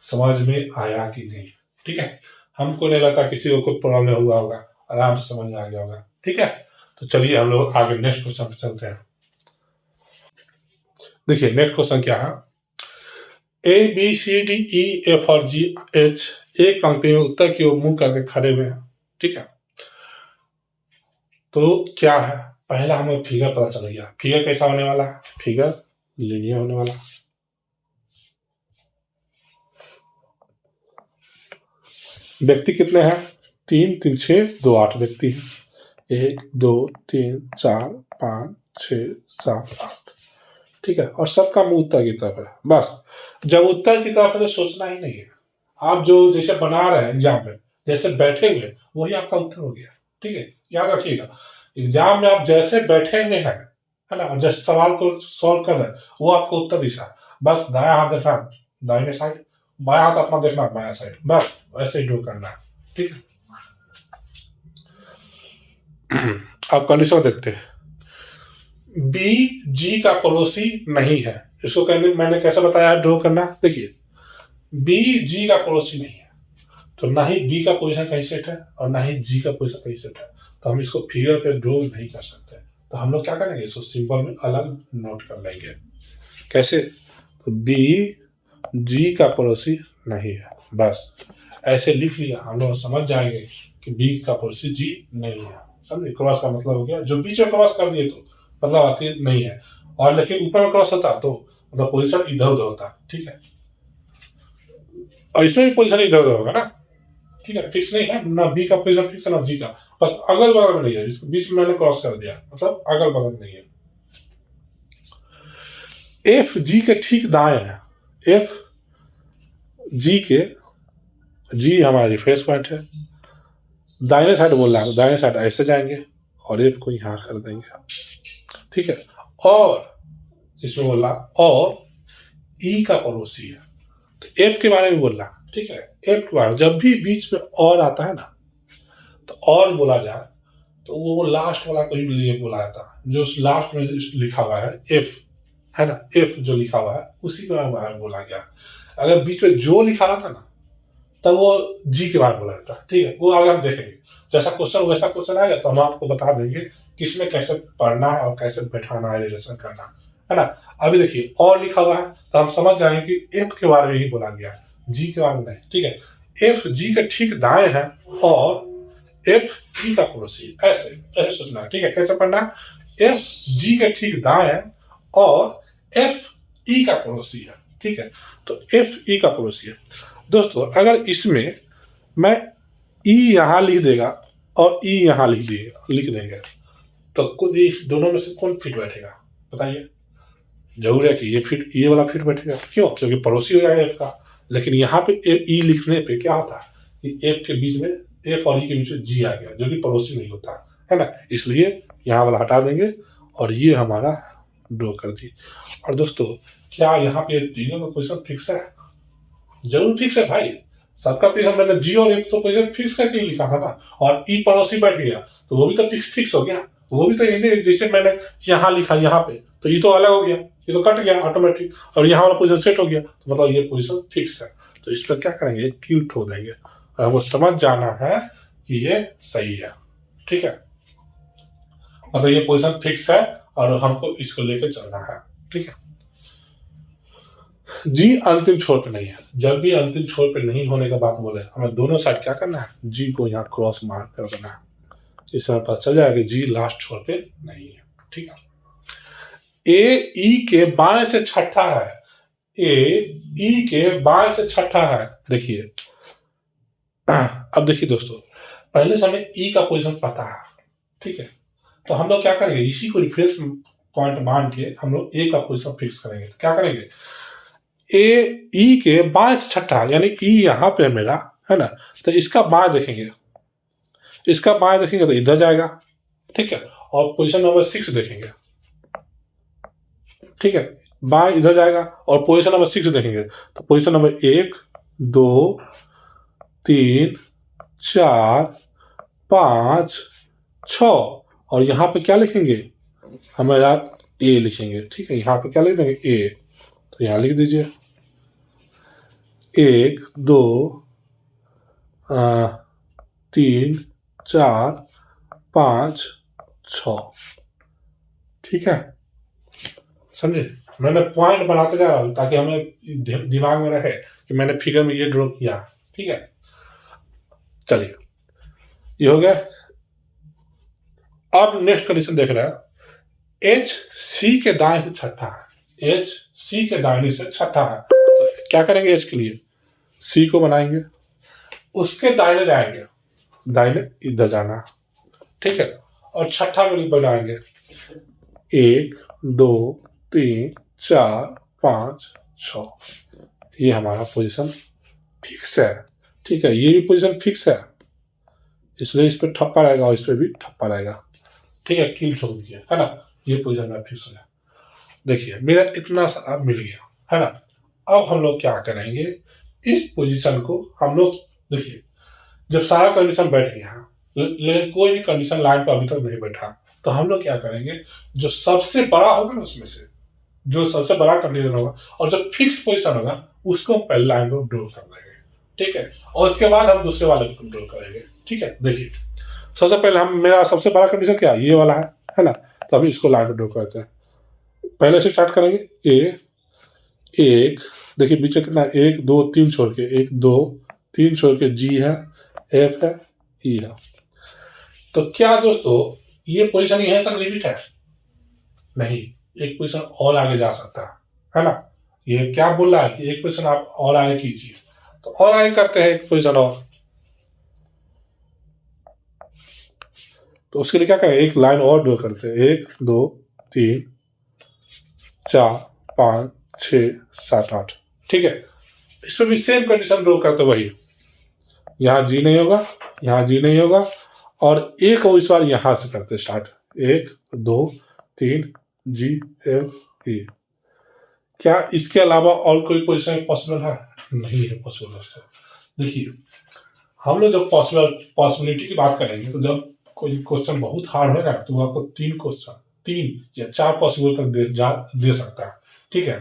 समझ में आया कि नहीं, ठीक है। हमको नहीं लगता किसी को कोई प्रॉब्लम हुआ होगा, आराम से समझ में आ गया होगा, ठीक है। तो चलिए हम लोग आगे नेक्स्ट क्वेश्चन पे चलते हैं। देखिए नेक्स्ट क्वेश्चन क्या है, ABCDE F और GH एक पंक्ति में उत्तर की ओर मुंह करके खड़े हुए हैं, ठीक है। तो क्या है, पहला हमें फिगर पता चल गया, फिगर कैसा होने वाला है, फिगर लीनियर होने वाला। व्यक्ति कितने हैं? 3 3 6 2 8 व्यक्ति हैं। 1 2 3 4 5 6 7 8। ठीक है, और सबका मुंह उत्तर की तरफ है। बस जब उत्तर की तरफ है तो सोचना ही नहीं है। आप जो जैसे बना रहे हैं एग्जाम में, जैसे बैठे हुए वही आपका उत्तर हो गया। ठीक है, याद रखिएगा, एग्जाम में आप जैसे बैठे हुए हैं, है ना, जैसे सवाल को सॉल्व कर रहे हैं, वो आपको उत्तर दिशा है। बस दाया हाथ देखना दाहिने साइड, बाया हाथ अपना देखना बाया साइड, बस वैसे ही ड्रॉ करना है। ठीक है, अब कंडीशन देखते हैं। बी जी का पड़ोसी नहीं है। इसको कहने मैंने कैसे बताया ड्रॉ करना, देखिए बी जी का पड़ोसी नहीं है, तो ना ही बी का पोजीशन कहीं सेट है और ना ही जी का पोजीशन कहीं सेट है, तो हम इसको फिगर पे ड्रॉ नहीं कर सकते। तो हम लोग क्या करेंगे, इसको सिंपल में अलग नोट कर लेंगे। कैसे? तो बी जी का पड़ोसी नहीं है, बस ऐसे लिख लिया, हम लोग समझ जाएंगे कि बी का पड़ोसी जी नहीं है। समझे? क्रॉस का मतलब हो गया, जो बीच में क्रॉस कर दिए तो मतलब आती नहीं है, और लेकिन ऊपर में क्रॉस होता तो मतलब पोजीशन इधर उधर होता। ठीक है, और इसमें भी पोजीशन इधर उधर होगा ना। ठीक है, फिक्स नहीं है ना, बी का पोजीशन फिक्स है ना जी का, बस अगल बगल में नहीं है, इसके बीच में मैंने क्रॉस कर दिया, मतलब अगल बगल नहीं है। एफ जी के ठीक दाएं है। एफ जी के, जी हमारा रिफरेंस पॉइंट है, दाहिने साइड बोल रहा है, दाहिने साइड ऐसे जाएंगे और एफ को यहां कर देंगे। ठीक है, और इसमें बोल रहा और ई का पड़ोसी है, तो एफ के बारे में बोल रहा। ठीक है, एफ के बारे में जब भी बीच में और आता है ना, तो और बोला जाए तो वो लास्ट वाला कोई लिए बोला जाता है, जो लास्ट में लिखा हुआ है एफ, है ना, एफ जो लिखा हुआ है उसी के बारे में बोला गया। अगर बीच में जो लिखा रहता ना, तब वो जी के बारे में बोला जाता है। ठीक है, वो आगे हम देखेंगे, जैसा क्वेश्चन वैसा क्वेश्चन आएगा तो हम आपको बता देंगे किसमें कैसे पढ़ना है और कैसे बैठाना है, रिलेशन करना है ना। अभी देखिए और लिखा हुआ है तो हम समझ जाएंगे कि एफ के बारे में ही बोला गया है, जी के बारे में नहीं। ठीक है, एफ जी के ठीक दाएं है और एफ ई का पड़ोसी, ऐसे ऐसे सोचना है। ठीक है, कैसे पढ़ना है, एफ जी के ठीक दाएं है और एफ ई का पड़ोसी है। ठीक है, तो एफ ई का पड़ोसी है। दोस्तों अगर इसमें मैं ई यहां लिख देगा और ई यहां लिख देंगे तो खुद इस दोनों में से कौन फिट बैठेगा बताइए? जरूर है कि ये फिट, ये वाला फिट बैठेगा। क्यों? क्योंकि पड़ोसी हो जाएगा एफ का। लेकिन यहाँ पे ई लिखने पे क्या होता है कि एफ के बीच में, एफ और ई के बीच में जी आ गया, जो कि पड़ोसी नहीं होता है ना, इसलिए यहाँ वाला हटा देंगे और ये हमारा ड्रॉ कर दी। और दोस्तों क्या यहाँ पे तीनों का पोजिशन फिक्स है? जरूर फिक्स है भाई, सबका पोजिशन मैंने जी और एफ तो पोजिशन फिक्स करके ही लिखा था ना, और ई पड़ोसी बैठ गया तो वो भी तो फिक्स हो गया, वो भी तो इन्हें जैसे मैंने यहाँ लिखा यहाँ पे, तो ये तो अलग हो गया, ये तो कट गया ऑटोमेटिक, और यहाँ वाला पोजीशन सेट हो गया, तो मतलब ये पोजीशन फिक्स है। तो इस पर क्या करेंगे, किल ठोक देंगे और हमको समझ जाना है कि ये सही है। ठीक है, मतलब ये पोजीशन फिक्स है और हमको इसको लेकर चलना है। ठीक है, जी अंतिम छोर पे नहीं है। जब भी अंतिम छोर पे नहीं होने का बात बोले, हमें दोनों साइड क्या करना है, जी को यहाँ क्रॉस मार्क कर देना है, इससे हमें पता चल जाएगा कि जी लास्ट छोर पे नहीं है। ठीक है, ए ई के बाएं से छठा है, ए ई के बाएं से छठा है। देखिए अब देखिए दोस्तों, पहले से हमें ई का पोजीशन पता है। ठीक है, तो हम लोग क्या करेंगे, इसी को रिफरेंस पॉइंट मान के हम लोग ए का पोजीशन फिक्स करेंगे। तो क्या करेंगे, ए ई के बाएं से छठा, यानी ई यहाँ पे मेरा है ना, तो इसका बाएं देखेंगे, इसका बाएं देखेंगे तो इधर जाएगा। ठीक है, और पोजीशन नंबर 6 देखेंगे। ठीक है, बाएं इधर जाएगा और पोजीशन नंबर 6 देखेंगे तो पोजीशन नंबर 1 2 3 4 5 6, और यहाँ पे क्या लिखेंगे, हमारा ए लिखेंगे। ठीक है, यहाँ पे क्या लिख देंगे, ए, तो यहाँ लिख दीजिए 1 2 3 4 5 6। ठीक है, समझे? मैंने पॉइंट बनाते जा रहा हूँ ताकि हमें दिमाग में रहे कि मैंने फिगर में ये ड्रॉ किया। ठीक है, चलिए ये हो गया। अब नेक्स्ट कंडीशन देख रहे हैं, एच सी के दाएं से छठा है। एच सी के दाहिने से छठा है, तो क्या करेंगे, एच के लिए सी को बनाएंगे, उसके दाहिने जाएंगे, दाहिने इधर जाना, ठीक है, और छठा बिल बनाएंगे 1 2 3 4 5 6, ये हमारा पोजीशन फिक्स है, ठीक है, ये भी पोजीशन फिक्स है, इसलिए इस पर ठप्पा रहेगा और इस पर भी ठप्पा रहेगा, ठीक है, कील ठोक दिए, है ना, ये पोजीशन मेरा फिक्स हो गया। देखिए मेरा इतना सा मिल गया, है ना। अब हम लोग क्या करेंगे, इस पोजीशन को हम लोग, देखिए जब सारा कंडीशन बैठ गया, लेकिन कोई भी कंडीशन लाइन पर अभी तक नहीं बैठा, तो हम लोग क्या करेंगे, जो सबसे बड़ा होगा ना उसमें से, जो सबसे बड़ा कंडीशन होगा और जो फिक्स पोजीशन होगा उसको पहले लाइन पर ड्रॉ कर देंगे, ठीक है, और उसके बाद हम दूसरे वाले को ड्रॉ करेंगे, ठीक है। देखिए सबसे पहले हम, मेरा सबसे बड़ा कंडीशन क्या है, ये वाला है ना, तो अभी इसको लाइन पर ड्रॉ करते हैं। पहले से स्टार्ट करेंगे, ए एक, देखिए बीच में कितना, 1 2 3 छोड़ के, 1 2 3 छोड़ के जी है, एफ है, ई है। तो क्या दोस्तों ये पोजीशन यहां तक लिमिट है? नहीं, एक पोजीशन और आगे जा सकता है ना। ये क्या बोल रहा है कि एक पोजीशन आप और आगे कीजिए, तो और आगे करते हैं एक पोजीशन और, तो उसके लिए क्या करें, एक लाइन और ड्रॉ करते हैं, 1 2 3 4 5 6 7 8, ठीक है। इसमें भी सेम कंडीशन ड्रॉ करते, वही यहाँ जी नहीं होगा, यहाँ जी नहीं होगा, और एक और इस बार यहाँ से करते स्टार्ट, 1 2 3 जी एफ ई। क्या इसके अलावा और कोई पोजीशन पॉसिबल है? नहीं है पॉसिबल दोस्तों। देखिए हम लोग जब पॉसिबिलिटी की बात करेंगे, तो जब कोई क्वेश्चन बहुत हार्ड होगा तो वो आपको 3 या 4 पॉसिबल तक दे सकता है, ठीक है।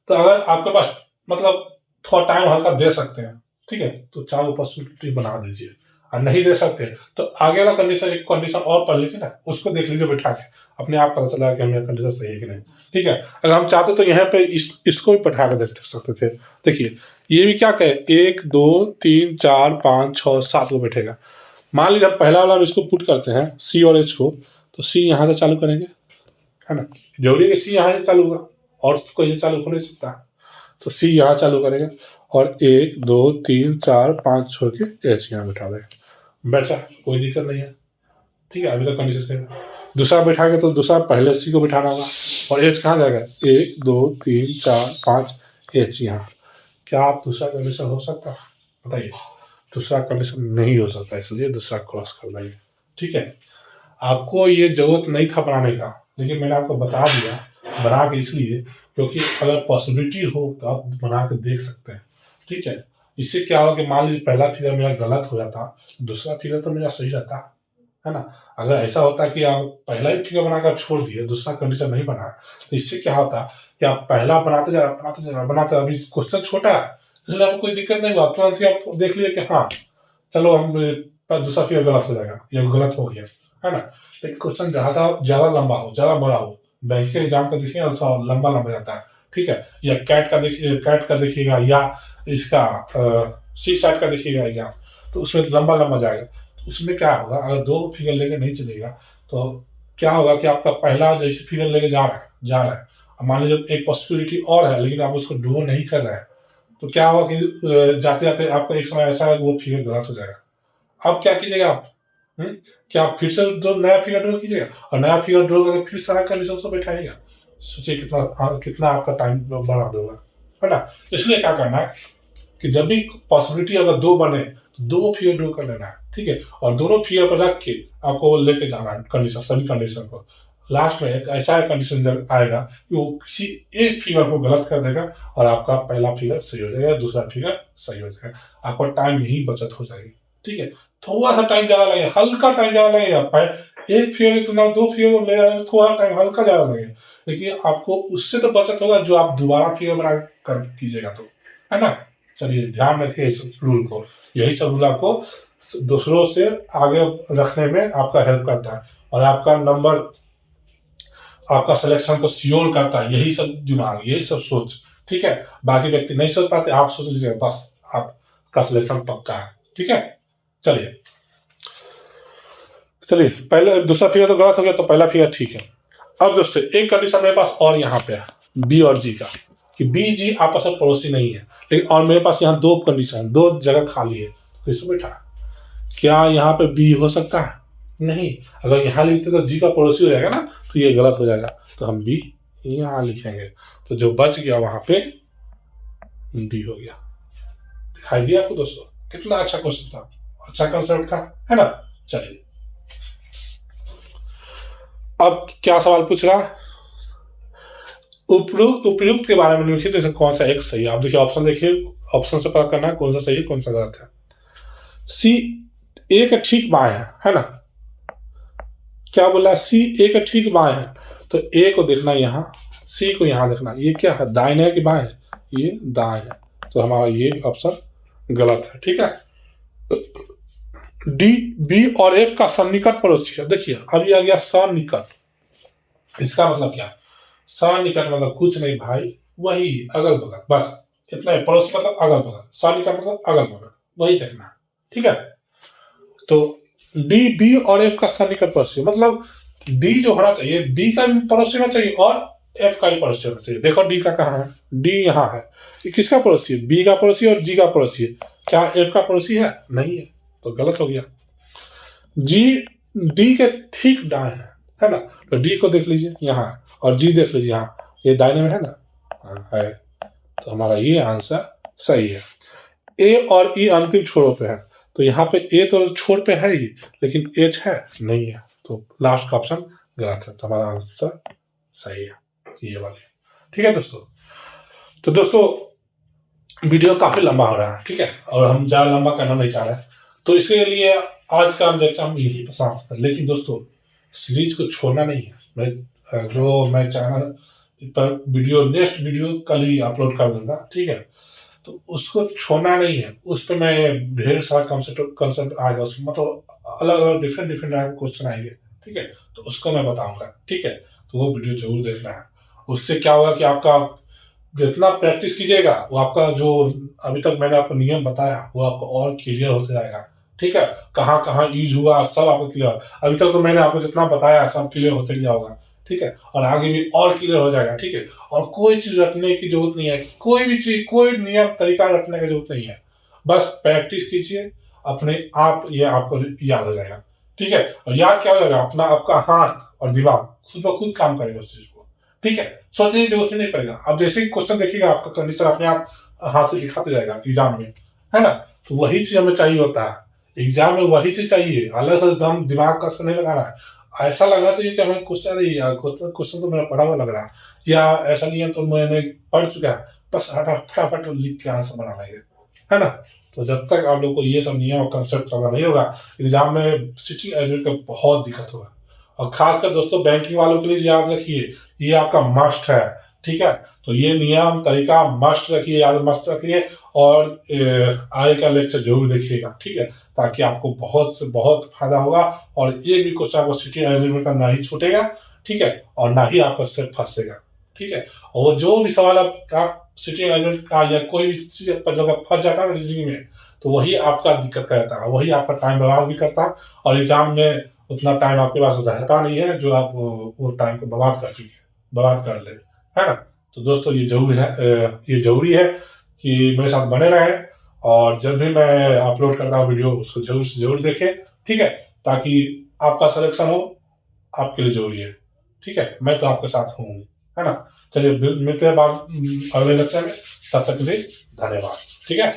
तो अगर आपके पास मतलब थोड़ा टाइम हल्का दे सकते हैं, ठीक है, तो 4 पॉसिबिलिटी बना दीजिए, और नहीं दे सकते तो आगे वाला कंडीशन, एक कंडीशन और पढ़ लीजिए ना, उसको देख लीजिए बैठा के, अपने आप पता चला कि हमें कंडीशन सही है कि नहीं, ठीक है। अगर हम चाहते तो यहाँ पे इसको भी बैठा कर देख सकते थे। देखिए ये भी क्या कहे, 1 2 3 4 5 6 7 को बैठेगा। मान लीजिए पहला वाला हम इसको पुट करते हैं सी और एच को, तो सी यहाँ से चालू करेंगे, है ना, जरूरी है कि सी यहाँ से चालू होगा, और कोई से चालू हो नहीं सकता, तो सी यहाँ चालू करेंगे, और 1 2 3 4 5 छोड़ के एच यहाँ बैठा दें, बैठा, कोई दिक्कत नहीं है, ठीक है। अभी तक कंडीशन सेम है। दूसरा बैठाएंगे तो दूसरा पहले सी को बैठाना होगा, और एच कहाँ जाएगा, 1 2 3 4 5 एच यहाँ। क्या आप दूसरा कंडीशन हो सकता है, बताइए? दूसरा कंडीशन नहीं हो सकता, इसलिए दूसरा क्रॉस कर देंगे, ठीक है। आपको ये जरूरत नहीं था बनाने का, लेकिन मैंने आपको बता दिया, बना के इसलिए क्योंकि अगर पॉसिबिलिटी हो तो आप बना के देख सकते हैं, ठीक है। इससे क्या होगा कि मान लीजिए पहला फिगर मेरा गलत हो जाता, दूसरा फिगर तो मेरा सही रहता, है ना। अगर ऐसा होता कि आप पहला ही फिगर बनाकर छोड़ दिए, दूसरा कंडीशन नहीं बना, तो इससे क्या होता कि आप पहला बनाते जा बनाते, अभी क्वेश्चन छोटा है इसलिए आपको कोई दिक्कत नहीं हुआ, तुरंत ही आप देख लिए कि हाँ चलो हम दूसरा फिगर गलत हो जाएगा या गलत हो गया, है ना। लेकिन क्वेश्चन ज्यादा लंबा हो, ज्यादा बड़ा हो, बैंक के एग्जाम का देखिए थोड़ा लंबा लंबा जाता है, ठीक है, या कैट का देखिएगा, या इसका सी सेट का देखिएगा एग्जाम, तो उसमें लंबा लंबा जाएगा। तो उसमें क्या होगा, अगर 2 फिगर लेके नहीं चलेगा तो क्या होगा कि आपका पहला जैसे फिगर लेके जा रहा है, मान लीजिए एक पॉसिबिलिटी और है लेकिन आप उसको ड्रॉ नहीं कर रहे हैं, तो क्या होगा कि जाते जाते आपका एक समय ऐसा है वो फिगर गलत हो जाएगा। अब क्या कीजिएगा आप, क्या आप फिर से दो नया फिगर ड्रॉ कीजिएगा, और नया फिगर ड्रॉ करके फिर सारा कंडीशन उसको बैठाइएगा। सोचिए कितना आपका टाइम बढ़ा दोगा, है ना। इसलिए क्या करना है कि जब भी पॉसिबिलिटी अगर 2 बने तो 2 फिगर ड्रॉ कर लेना है, ठीक है, और दोनों फिगर पर रख के आपको लेके जाना है कंडीशन, सभी कंडीशन को। लास्ट में एक ऐसा कंडीशन आएगा कि वो किसी एक फिगर को गलत कर देगा और आपका पहला फिगर सही हो जाएगा, दूसरा फिगर सही हो जाएगा, आपका टाइम यही बचत हो जाएगी, ठीक है। थोड़ा सा टाइम ज्यादा लगेगा, हल्का टाइम ज्यादा लगेगा, एक फिगर तुमने 2 फिगर ले जाने में थोड़ा टाइम हल्का ज्यादा लगेगा, लेकिन आपको उससे तो बचत होगा जो आप दोबारा फिगर बना कर कीजिएगा, तो है ना। चलिए ध्यान रखिए इस रूल को, यही सब रूल आपको दूसरों से आगे रखने में आपका हेल्प करता है, और आपका नंबर, आपका सिलेक्शन को सियोर करता है, यही सब दिमाग, यही सब सोच, ठीक है। बाकी व्यक्ति नहीं सोच पाते, आप सोच लीजिए, बस आपका सिलेक्शन पक्का है, ठीक है। चलिए पहले दूसरा फिगर तो गलत हो गया, तो पहला फिगर ठीक है। अब दोस्तों एक कंडीशन मेरे पास और यहाँ पे है बी और जी का, कि बी जी आपस में पड़ोसी नहीं है, लेकिन और मेरे पास यहाँ दो कंडीशन, दो जगह खाली है, तो इसमें बैठा क्या यहाँ पे बी हो सकता है? नहीं। अगर यहाँ लिखते तो जी का पड़ोसी हो जाएगा ना, तो ये गलत हो जाएगा, तो हम बी यहाँ लिखेंगे, तो जो बच गया वहां पे डी हो गया। दिखाई दिया आपको दोस्तों? कितना अच्छा क्वेश्चन था, अच्छा कंसेप्ट था, है ना? चलिए अब क्या सवाल पूछ रहा, उपयुक्त के बारे में लिखिए, तो कौन सा एक सही है। आप देखिए ऑप्शन, देखिए ऑप्शन से पता करना है कौन सा सही है कौन सा गलत है। सी ए का ठीक बाएं है ना, क्या बोला? सी ए का ठीक बाएं है, तो ए को देखना यहाँ, सी को यहाँ देखना, ये क्या है, दाएं है कि बाएं है? ये दाएं है, तो हमारा ये ऑप्शन गलत है। ठीक है, डी बी और एफ का सन्निकट पड़ोसी है। देखिए अभी आ गया सन्निकट, इसका मतलब क्या? सन्निकट मतलब कुछ नहीं भाई, वही अगल बगल, बस इतना है। पड़ोसी मतलब अगल बगल, सन्निकट मतलब अगल बगल, वही देखना है। ठीक है, तो डी बी और एफ का सन्निकट पड़ोसी, मतलब डी जो होना चाहिए बी का भी पड़ोसी होना चाहिए और एफ का भी पड़ोसी होना चाहिए। देखो डी का कहाँ है, डी यहाँ है, ये किसका पड़ोसी है? बी का पड़ोसी और जी का पड़ोसी है। क्या एफ का पड़ोसी है? नहीं है, तो गलत हो गया। जी डी के ठीक दाएं है ना, तो डी को देख लीजिए यहाँ, और जी देख लीजिए यहाँ, ये दाहिने में है ना, हाँ है, तो हमारा ये आंसर सही है। ए और ई अंतिम छोरों पे है, तो यहाँ पे ए तो छोर पे है ही, लेकिन एच है नहीं है, तो लास्ट का ऑप्शन गलत है, तो हमारा आंसर सही है ये वाले। ठीक है दोस्तों, तो दोस्तों वीडियो काफी लंबा हो रहा है, ठीक है, और हम ज्यादा लंबा करना नहीं चाह रहे, तो इसके लिए आज का लेक्चर हम यही समाप्त कर। लेकिन दोस्तों सीरीज को छोड़ना नहीं है, मैं चैनल पर वीडियो, नेक्स्ट वीडियो कल ही अपलोड कर दूंगा, ठीक है, तो उसको छोड़ना नहीं है। उस पर मैं ढेर सारा कंसेप्ट आएगा उसमें, मतलब अलग अलग डिफरेंट क्वेश्चन आएंगे, ठीक है, तो उसको मैं बताऊंगा, ठीक है, तो वो वीडियो जरूर देखना है। उससे क्या होगा कि आपका जितना प्रैक्टिस कीजिएगा, वो आपका जो अभी तक मैंने आपको नियम बताया वो आपको और क्लियर होता जाएगा। ठीक है, कहाँ कहाँ यूज हुआ सब आपको क्लियर, अभी तक तो मैंने आपको जितना बताया सब क्लियर होते गया होगा, ठीक है, और आगे भी और क्लियर हो जाएगा। ठीक है, और कोई चीज रटने की जरूरत नहीं है, कोई भी चीज, कोई नियम तरीका रटने की जरूरत नहीं है, बस प्रैक्टिस कीजिए, अपने आप ये आपको याद हो जाएगा। ठीक है, और याद क्या हो जाएगा, अपना आपका हाथ और दिमाग खुद ब खुद काम करेगा उस चीज को। ठीक है, सोचने की जरूरत ही नहीं पड़ेगा। अब जैसे ही क्वेश्चन देखिएगा आपका कंडीशन अपने आप हाथ से दिखाते जाएगा एग्जाम में, है ना, तो वही चीज हमें चाहिए होता है एग्जाम में, वही चीज चाहिए, अलग से एकदम दिमाग का असर नहीं लगाना है। ऐसा लगना चाहिए कि हमें क्वेश्चन नहीं, या क्वेश्चन तो मेरा पढ़ा हुआ लग रहा है, या ऐसा नहीं है तो मैंने पढ़ चुका है, बस फटाफट लिख के आंसर बना लेंगे, है ना। तो जब तक आप लोग को ये सब नियम और कंसेप्ट पता नहीं होगा, एग्जाम में सिटिंग अरेंजमेंट का बहुत दिक्कत होगा। और खासकर दोस्तों बैंकिंग वालों के लिए याद रखिए, ये आपका मस्ट है। ठीक है, तो ये नियम तरीका मस्ट रखिए, याद मस्ट रखिए, और आगे का लेक्चर जरूर देखिएगा, ठीक है, ताकि आपको बहुत से बहुत फायदा होगा, और एक भी क्वेश्चन आपको सिटिंग अरेंजमेंट का ना ही छूटेगा, ठीक है, और ना ही आपका सिर फंसेगा। ठीक है, और जो भी सवाल आपका सिटिंग अरेंजमेंट का या कोई भी चीज पर जगह फंस जाता है जिंदगी में, तो वही आपका दिक्कत करता है, वही आपका टाइम बर्बाद भी करता है, और एग्जाम में उतना टाइम आपके पास रहता नहीं है जो आप वो टाइम को बर्बाद कर चुके हैं, बर्बाद कर ले, है ना। तो दोस्तों ये जरूरी है कि मेरे साथ बने रहें, और जब भी मैं अपलोड करता हूँ वीडियो उसको जरूर देखें, ठीक है, ताकि आपका सिलेक्शन हो, आपके लिए जरूरी है। ठीक है, मैं तो आपके साथ हूँ, है ना। चलिए मिलते हैं बाद अगले लेक्चर में, तब तक के लिए धन्यवाद। ठीक है,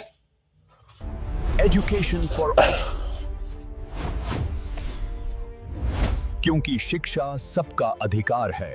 एजुकेशन फॉर ऑल, क्योंकि शिक्षा सबका अधिकार है।